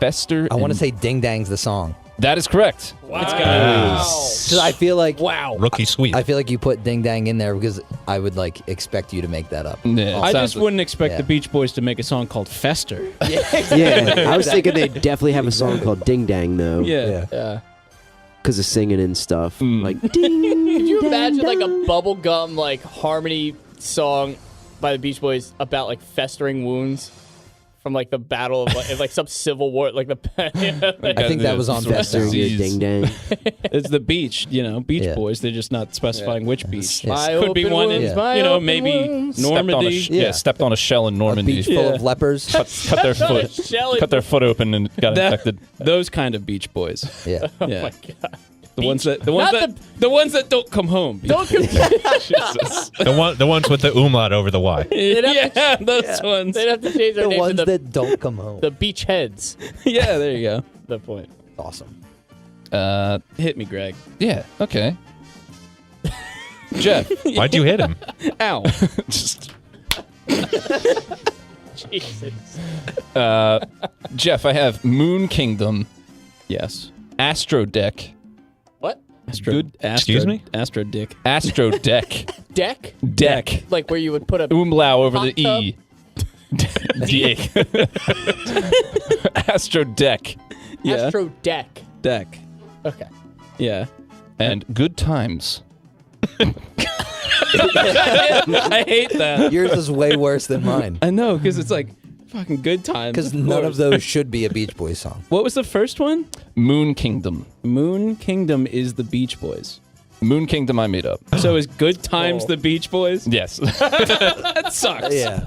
Fester. I want to and- say Ding Dang's the song. That is correct. Let's go. Because I feel like Rookie sweep. I feel like you put Ding Dang in there because I would like expect you to make that up. Yeah, I sounds just wouldn't expect yeah. the Beach Boys to make a song called Fester. Yeah, I was thinking they'd definitely have a song called Ding Dang, though. Yeah. Yeah. Because of singing and stuff. Like, ding. Could you imagine like a bubblegum like harmony song by the Beach Boys about like festering wounds from like the battle of like some civil war, like the. I think that was on Festering Festering. your ding dang. It's the beach, Beach Yeah. Boys. They're just not specifying which beach. My Could be open one in, wounds, my open maybe wounds. Normandy. Stepped on a shell in A Normandy. beach full of lepers. Cut their foot. Shell Cut their foot open and got infected. Those kind of Beach Boys. Yeah. Oh Yeah. my god! The ones that don't come home. Beach Don't Boys. confuse. The ones with the umlaut over the Y. Yeah, those ones. They'd have to change their The name ones to that don't come home. the beach heads. Yeah, there you go. The point. Awesome. Hit me, Greg. Yeah. Okay. Jeff. Why'd you hit him? Ow. Just Jesus. Jeff. I have Moon Kingdom, Yes. Astro Deck, What? Excuse me? Astro Dick. Astro Deck, Deck? Deck, Like where you would put a. umlaut over the Hot E. Dick. Astro Deck Yeah. Astro deck. Deck. Okay. Yeah. and Good Times. I hate that. Yours is way worse than mine. I know, because it's like fucking good times. Because none of those should be a Beach Boys song. What was the first one? Moon Kingdom. Moon Kingdom is the Beach Boys. Moon Kingdom I made up. So is Good Times Oh. the Beach Boys? Yes. That sucks. Yeah.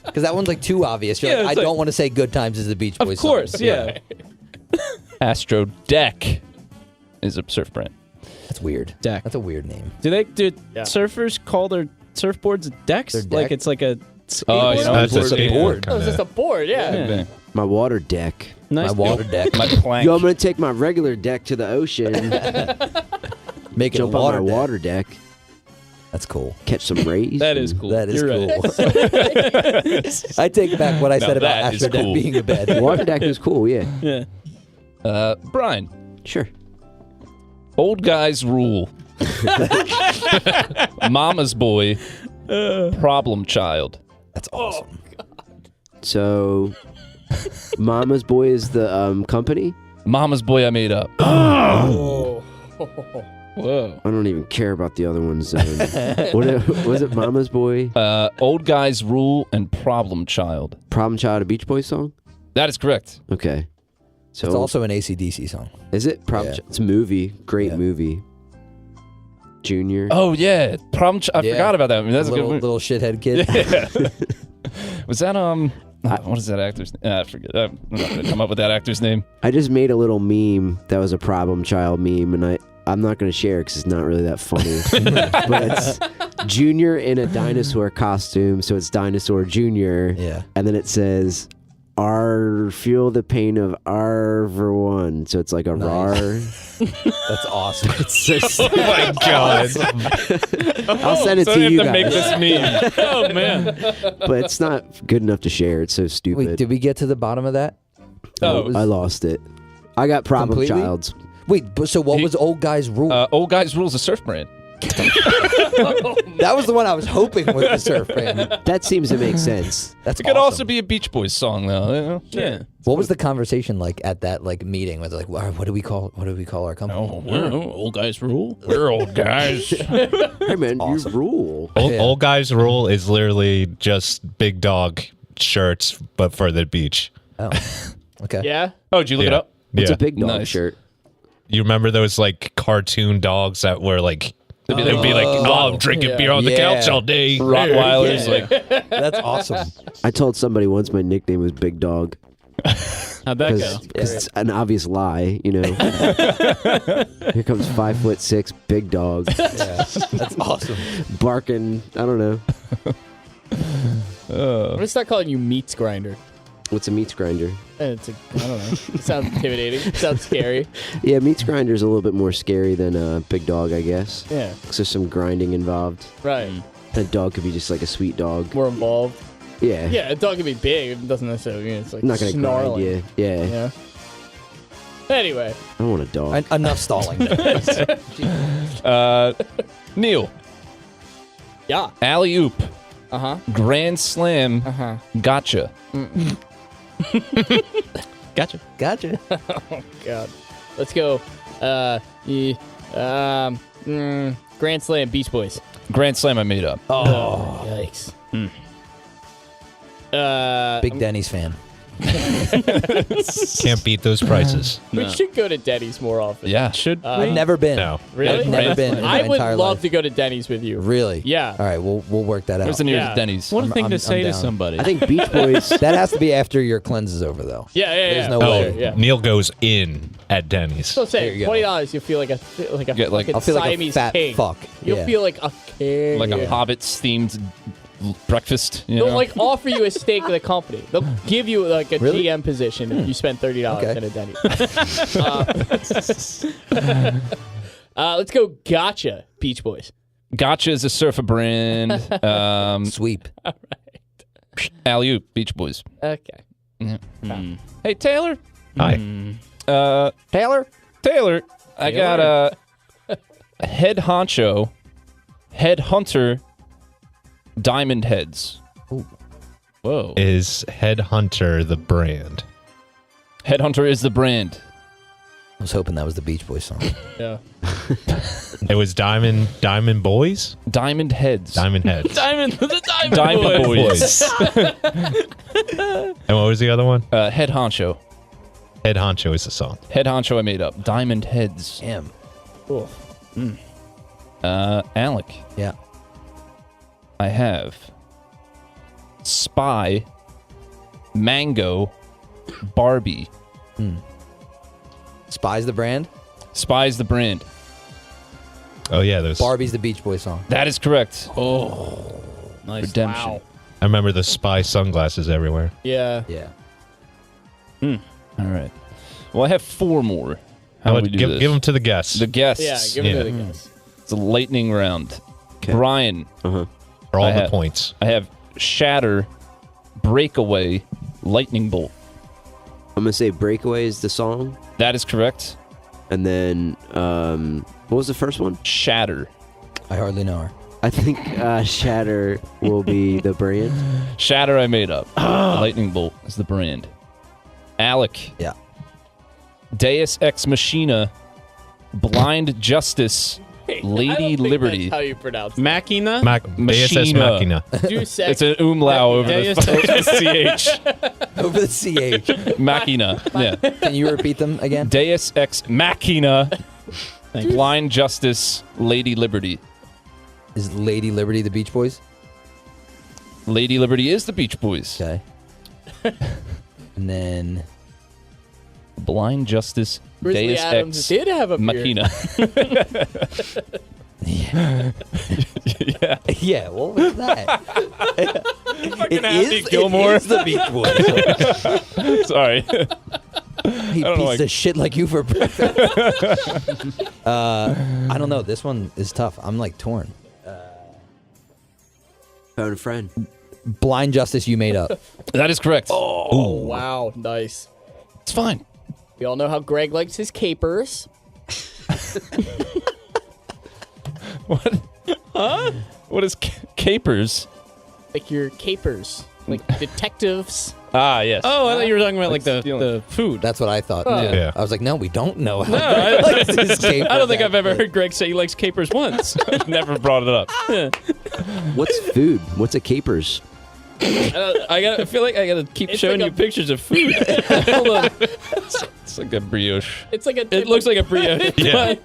Because that one's like too obvious. You're Yeah, like, I it's like- don't want to say Good Times is the Beach Boys Of course, song. yeah. Astro Deck is a surf brand. That's weird. Deck. That's a weird name. Do Yeah. surfers call their surfboards decks? Their Like deck? it's like a Oh, skateboard? you know, That's a Board. skateboard. Oh, it's just a board, yeah. Yeah. My water deck. Nice. My water deck. My plank. Yo, I'm gonna take my regular deck to the ocean. Make it Jump a on water my deck. water deck. That's cool. Catch some rays. That is cool. That is You're cool. right. I take back what I said about that is Astro Deck cool. being a bed. Water deck is cool. Yeah. Yeah. Brian. Sure. Old guys rule. Mama's boy. Problem child. That's awesome. So, Mama's Boy is the company. Mama's boy I made up. Oh. Whoa. I don't even care about the other ones. Was it Mama's Boy? Old guys rule and problem child. Problem Child, a Beach Boys song? That is correct. Okay. So It's also an AC/DC song. is it Problem? Yeah. It's a movie. Great Yeah. movie. Junior. Oh yeah, problem. I Yeah. forgot about that. I mean, that's a good little, movie. little shithead kid. Was that what is that actor's name? I forget. I'm not gonna come up with that actor's name. I just made a little meme that was a Problem Child meme, and I'm not going to share it because it's not really that funny. But it's Junior in a dinosaur costume, so it's Dinosaur Junior. Yeah. And then it says, feel the pain of R for one. So it's like a RAR. That's awesome. It's just, Oh my god. I'll send it So to I have you to guys. make this meme. Oh man. But it's not good enough to share. It's so stupid. Wait, did we get to the bottom of that? Oh, I lost it. I got Problem Completely? Childs. Wait, but so what was Old Guys Rule? Old guys rules a surf brand. that was the one I was hoping was the surf band. That seems to make sense. That's It could awesome. also be a Beach Boys song, though. You know? Yeah. What was the conversation like at that like meeting? Was it like, what do we call our company? Old guys rule. We're old guys. Hey, man, awesome. you rule. Old, Yeah. old guys rule is literally just big dog shirts, but for the beach. Oh, okay. Yeah? Oh, did you look it up? It's Yeah. a big dog Nice. shirt. You remember those like cartoon dogs that were like they'd be like, oh, I'm drinking Yeah. beer on the Yeah. couch all day. Rottweilers, like That's awesome. I told somebody once my nickname was Big Dog. How'd that go? Because it's an obvious lie, you know. Here comes 5'6" big dog Yeah, that's awesome. barking. I don't know. I'm going to start calling you Meats Grinder. What's a meats grinder? And I don't know. It sounds intimidating. It sounds scary. Yeah, meats grinder is a little bit more scary than Big Dog, I guess. Yeah. 'Cause there's some grinding involved. Right. A dog could be just like a sweet dog. More involved. Yeah. Yeah, a dog can be big. It doesn't necessarily mean it's like I'm not gonna snarling. grind you. Yeah. Yeah. Anyway. I don't want a dog. Enough stalling. Neale. Yeah. Alley oop. Uh-huh. Grand slam. Uh-huh. Gotcha. Gotcha. Gotcha. Oh, God. Let's go. Grand Slam, Beach Boys. Grand slam I made up. Oh. Yikes. Big Denny's fan. Can't beat those prices. We should go to Denny's more often. Yeah. Should I've never been. No. Really? I've never been. In I my would entire love life. to go to Denny's with you. Really? Yeah. All right, we'll work that out. Where's the nearest Yeah. Denny's? What a thing I'm to say to down. somebody. I think Beach Boys. That has to be after your cleanse is over, though. Yeah. There's no Oh, way. Yeah. Neale goes in at Denny's. So say There you go. $20, you'll feel like a Get, like- fucking I'll feel like a Siamese fat king. fuck. You'll Yeah. feel like a king. Like a Yeah. Hobbit's themed breakfast. You They'll know? like offer you a stake with a company. They'll give you like a Really? GM position if you spend $30 Okay. at a Denny's. Let's go. Gotcha, Beach Boys. Gotcha is a surfer brand. Sweep. Alley-oop, Beach Boys. Okay. Hey, Taylor. Hi. Taylor, I got a head honcho, head hunter, diamond heads. Whoa. Is Headhunter the brand? Headhunter is the brand. I was hoping that was the Beach Boys song. Yeah. It was Diamond Boys? Diamond heads. Diamond Heads. Diamond Diamond Boys. boys. And what was the other one? Head honcho. Head Honcho is the song. Head honcho I made up. Diamond heads. Damn. Cool. Alec, Yeah. I have Spy, Mango, Barbie. Spy's the brand. Spy's the brand. Oh, yeah. Those. Barbie's the Beach Boys song. That is correct. Nice. Redemption. Wow. I remember the Spy sunglasses everywhere. Yeah. Yeah. All right. Well, I have 4 more. How do we do give this? them to the guests. The guests. Yeah. Give it Yeah. to the guys. It's a lightning round. Okay. Brian, Uh-huh. For all I the have- points. I have Shatter, Breakaway, Lightning Bolt. I'm gonna say "Breakaway" is the song, That is correct. and then what was the first one? Shatter. I hardly know her. I think Shatter will be the brand. Shatter I made up. Lightning Bolt is the brand. Alec, Yeah. Deus Ex Machina, Blind Justice, I Lady don't think Liberty. That's how you pronounce it. Machina? DSS Machina. Machina. Do sex. It's an umlaut over Deus the CH. Over the CH. Machina. Yeah. Can you repeat them again? Deus Ex Machina, Blind Justice, Lady Liberty. Is Lady Liberty the Beach Boys? Lady Liberty is the Beach Boys. Okay. And then Blind Justice, Grizzly Deus Adams Ex did have a beard. Machina. yeah, what was that? it Happy Gilmore. is the Beach Boys. Sorry. He don't know, piece like- of shit like you for breakfast. I don't know. This one is tough. I'm like torn. Phone a friend. Blind Justice you made up. That is correct. Oh, wow. Nice. It's fine. We all know how Greg likes his capers. What? Huh? What is capers? Like your capers. Like detectives. Ah, yes. Oh, I thought you were talking about like That's the food. That's what I thought. Yeah. I was like, no, we don't know. How No, I, likes his capers, I don't think I've ever actually. heard Greg say he likes capers once. Never brought it up. What's food? What's a capers? I feel like I gotta keep It's showing like you a- pictures of food. Hold on. It's like a brioche. It's like a. It looks like a brioche. Yeah.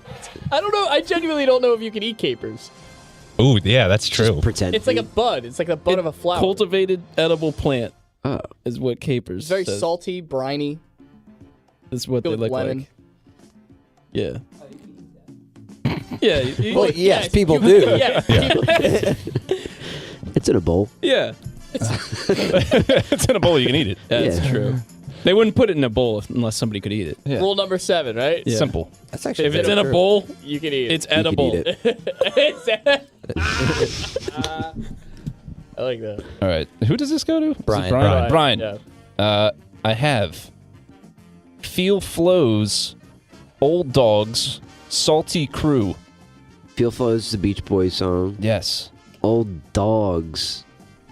I don't know. I genuinely don't know if you can eat capers. Ooh, yeah, that's true. Pretend. It's like a bud. It's like the bud of a flower. Cultivated edible plant Oh. is what capers. It's very says. salty, briny. That's what they Filled look with lemon. like. Yeah. Yeah. Well, yes, people you- do. Yeah. It's in a bowl. yeah. It's in a bowl. You can eat it. That's Yeah. true. They wouldn't put it in a bowl unless somebody could eat it. Yeah. Rule number 7, right? Yeah. Simple. That's actually If it's very in a true. bowl, You can eat it. it's You could edible. eat it. I like that. All right. Who does this go to? Is it Brian. Brian. Yeah. I have Feel Flows, Old Dogs, Salty Crew. Feel Flows is the Beach Boys song. Yes. Old Dogs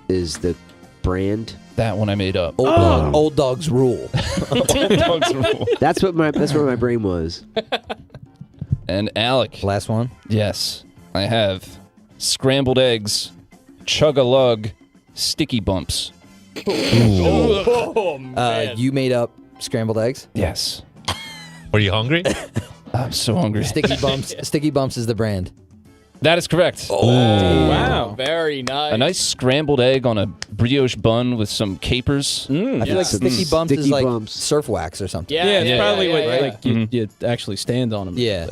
is the brand. That one I made up. Old dogs rule. Old Dogs Rule. That's where my brain was. And Alec. Last one. Yes. I have Scrambled Eggs, Chug-a-Lug, Sticky Bumps. Oh, man. You made up scrambled eggs. Yes. Were you hungry? I'm so hungry. Sticky Bumps. Sticky Bumps is the brand. That is correct. Wow. Very nice. A nice scrambled egg on a brioche bun with some capers. I feel like Sticky Bumps is Sticky like Bumps. surf wax or something. Yeah, Yeah, it's probably what yeah. like you actually stand on them. Yeah.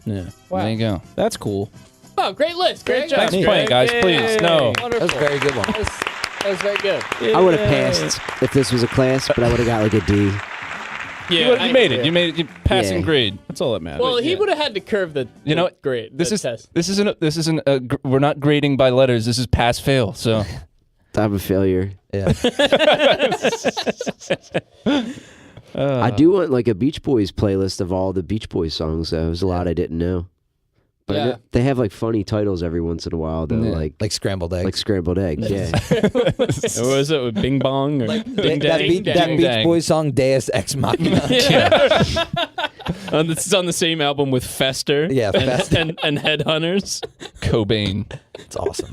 Yeah. Wow. There you go. That's cool. Oh, great list. Great job. Thanks for playing, guys. Please. No. Wonderful. That was a very good one. That was very good. I would have passed if this was a class, but I would have got like a D. Yeah, you made it. You made it. You passing Yeah. grade. That's all that matters. Well, he would have had to curve the grade. This the is test. this isn't we're not grading by letters. This is pass fail. So I'm a failure. Yeah. I do want like a Beach Boys playlist of all the Beach Boys songs, though. There's a lot I didn't know. But I know they have like funny titles every once in a while, though, Like scrambled eggs. like scrambled eggs. Yeah. What was it with Bing Bong or Ding that Dang? Beach Dang. Boys song Deus Ex Machina. This is on the same album with Fester. Yeah, Fester. and Headhunters. Cobain. It's awesome.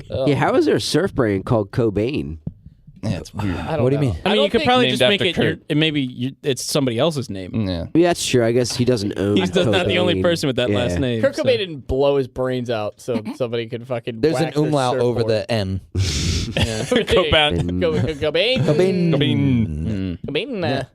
Yeah, how is there a surf brand called Cobain? Yeah, it's weird. I don't What do you know. mean? I mean, you could think- probably Named just make after it. Maybe it's somebody else's name. Yeah. Yeah, that's true. I guess he doesn't own. He's not the only Cobain. person with that Yeah. last name. Kurt so. Cobain didn't blow his brains out so somebody could fucking. There's an wax his umlaut over surfboard. the M. Cobain. Cobain. Cobain. Cobain.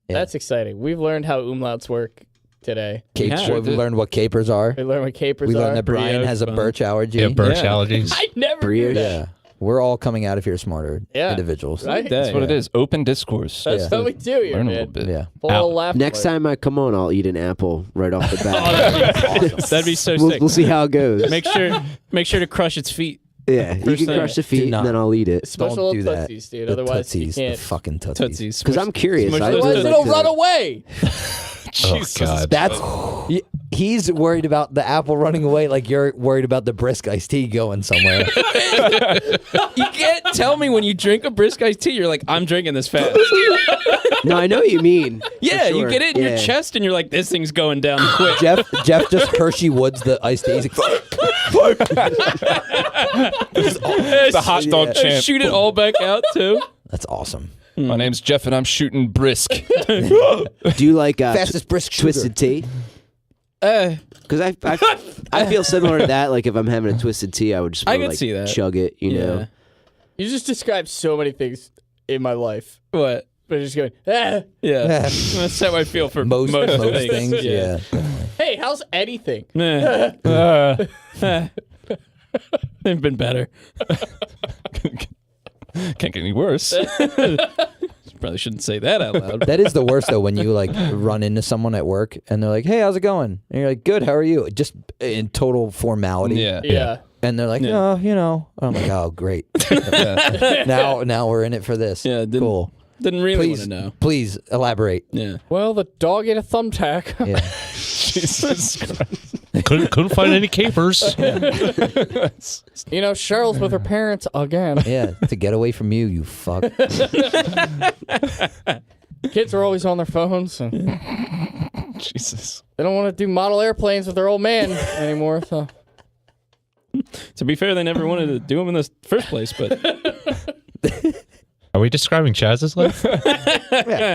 That's exciting. We've learned how umlauts work today. Capers. Yeah. We learned what capers are. We learned what capers We are. learned that Brian Brioche has a bun. birch allergy. Yeah, birch Yeah. allergies. I never Brioche. knew that. Yeah. We're all coming out if you're smarter individuals. Right? That's what it is. Open discourse. That's what we do here, Learn a man. little bit. Yeah. Full laugh. Next time I come on, I'll eat an apple right off the bat. That'd be so we'll, sick. we'll see how it goes. Make sure to crush its feet. Yeah, you can time. crush the feet, not. and then I'll eat it. Special Don't do little that. tootsies, dude. The Otherwise, tootsies, you the can't. fucking tootsies. Tootsies. Because I'm curious. Smush I those Otherwise, would it'll like run to- away. Oh, God. That's he's worried about the apple running away like you're worried about the brisk iced tea going somewhere. You can't tell me when you drink a brisk iced tea, you're like, I'm drinking this fast. No, I know what you mean. Yeah, For you sure. get it in your Yeah. chest, and you're like, this thing's going down quick. Jeff just Hershey Woods the iced tea. He's like, The hot dog And champ. shoot it all back out too. that's awesome. My name's Jeff, and I'm shooting brisk. Do you like Fastest brisk twisted tea? Because I feel similar to that. Like if I'm having a twisted tea, I would just I wanna, could like, see that. chug it. You know. You just described so many things in my life. What? But just going, ah. Yeah. That's how I feel for Most things. things. Yeah. Hey, how's anything? Nah. They've been better. Can't get any worse. Probably shouldn't say that out loud. That is the worst though when you like run into someone at work and they're like, "Hey, how's it going?" And you're like, "Good, how are you?" Just in total formality. Yeah. Yeah. And they're like, "Oh, you know." I'm like, "Oh, great." Now we're in it for this. Yeah, didn't- cool. Didn't really want Please, to know. please elaborate. Yeah. Well, the dog ate a thumbtack. Yeah. Jesus Christ. Couldn't find any capers. You know, Cheryl's with her parents again. Yeah, to get away from you, you fuck. Kids are always on their phones. And Jesus. they don't want to do model airplanes with their old man anymore. So To be fair, they never wanted to do them in the first place, but Are we describing Chaz's life?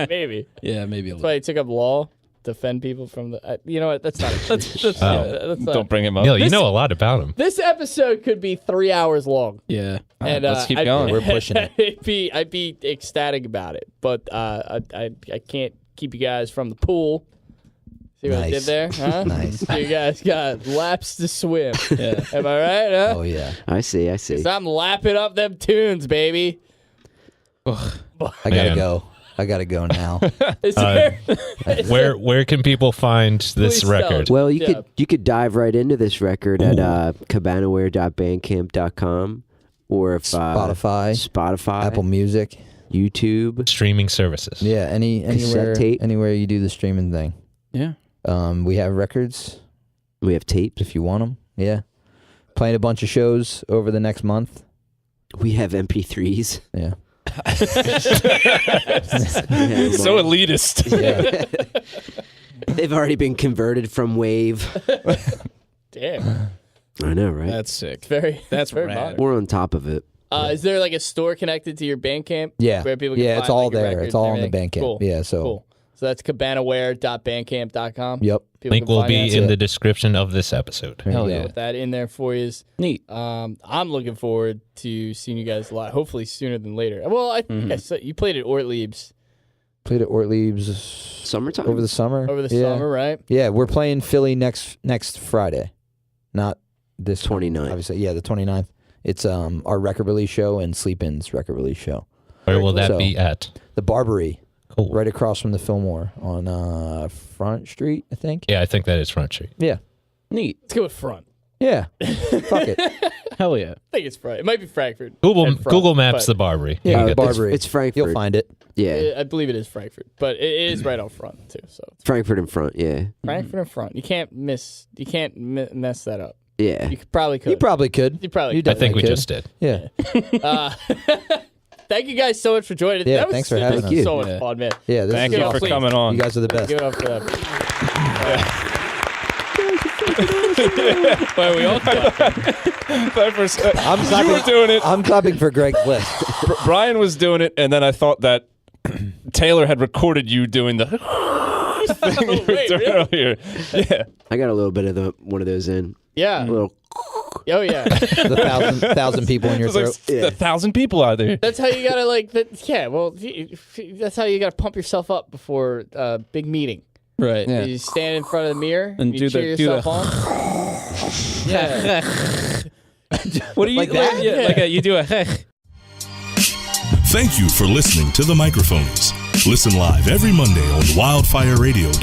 maybe yeah, maybe a that's little. why he took up law, defend people from the. You know what? That's not. That's that's not. Don't bring him up. Neil, you know a lot about him. This episode could be 3 hours long. yeah. And let's keep going. We're pushing it. I'd be ecstatic about it, but I can't keep you guys from the pool. See what I did Nice. there? Huh? Nice. You guys got laps to swim. Yeah. Am I right? Huh? Oh yeah. I see. 'Cause I'm lapping up them tunes, baby. I gotta Man. go. I gotta go now. Is there, Where can people find this Please tell record? us. Well, Yeah. you could dive right into this record at cabanawear.bandcamp.com or if Spotify, Apple Music. YouTube. Streaming services. Yeah, anywhere tape. anywhere you do the streaming thing. Yeah. We have records We have tapes. if you want them. Yeah. Playing a bunch of shows over the next month. We have MP3s. Yeah. So elitist. Yeah. They've already been converted from Wave. damn, I know, right? That's sick. very. That's very rad. modern. We're on top of it. Is there like a store connected to your Bandcamp? Yeah. Where people can Yeah, find, it's all like, your there. records It's all and on the everything? Bandcamp. Cool. Yeah, so Cool. So that's cabanaware.bandcamp.com. Yep. People Link can will find be that. in the description of this episode. Hell Yeah. yeah. Put that in there for you. Neat. I'm looking forward to seeing you guys live, hopefully sooner than later. Well, I think I saw you played at Ortlieb's played at Ortlieb's Summertime? over the summer. over the Yeah. summer, right? Yeah, we're playing Philly next Friday. Not this 29th. Obviously, yeah, the 29th. It's our record release show and Sleep-In's record release show. Where will that So- be at? The Barbary, Cool. right across from the Fillmore on Front Street, I think. Yeah, I think that is Front Street. Yeah. Neat. Let's go with front. Yeah. Fuck it. Hell yeah. I think it's front. It might be Frankfurt. Google and front, Maps but the Barbary. Yeah, You the get this. Barbary. It's Frankfurt. You'll find it. Yeah. I believe it is Frankfurt, but it is right out front too. So it's Frankfurt in front, yeah. Frankfurt in front. You can't mess that up. Yeah. You probably could. You probably could. You probably You could. I think we definitely just did. Yeah. Thank you guys so much for joining. Yeah, That was thanks for having us. So much Yeah. fun, man. Yeah. This Thank is you awesome. for coming on. You guys are the best. Give it up for them. Well, we all I'm you clapping, were doing it. I'm clapping for Greg's list. Brian was doing it, and then I thought that Taylor had recorded you doing the thing you were wait, doing really? earlier. Yeah. I got a little bit of one of those in. Yeah. A little. Oh yeah. The thousand people in your There's throat. like 1,000 people out there. That's how you gotta yeah. Well, that's how you gotta pump yourself up before a big meeting. Right. Yeah. You stand in front of the mirror And you do the- cheer do the- yourself on. Yeah. What do you Like that? Yeah, like you do a Thank you for listening to the Microphonies. Listen live every Monday on wildfireradio.com.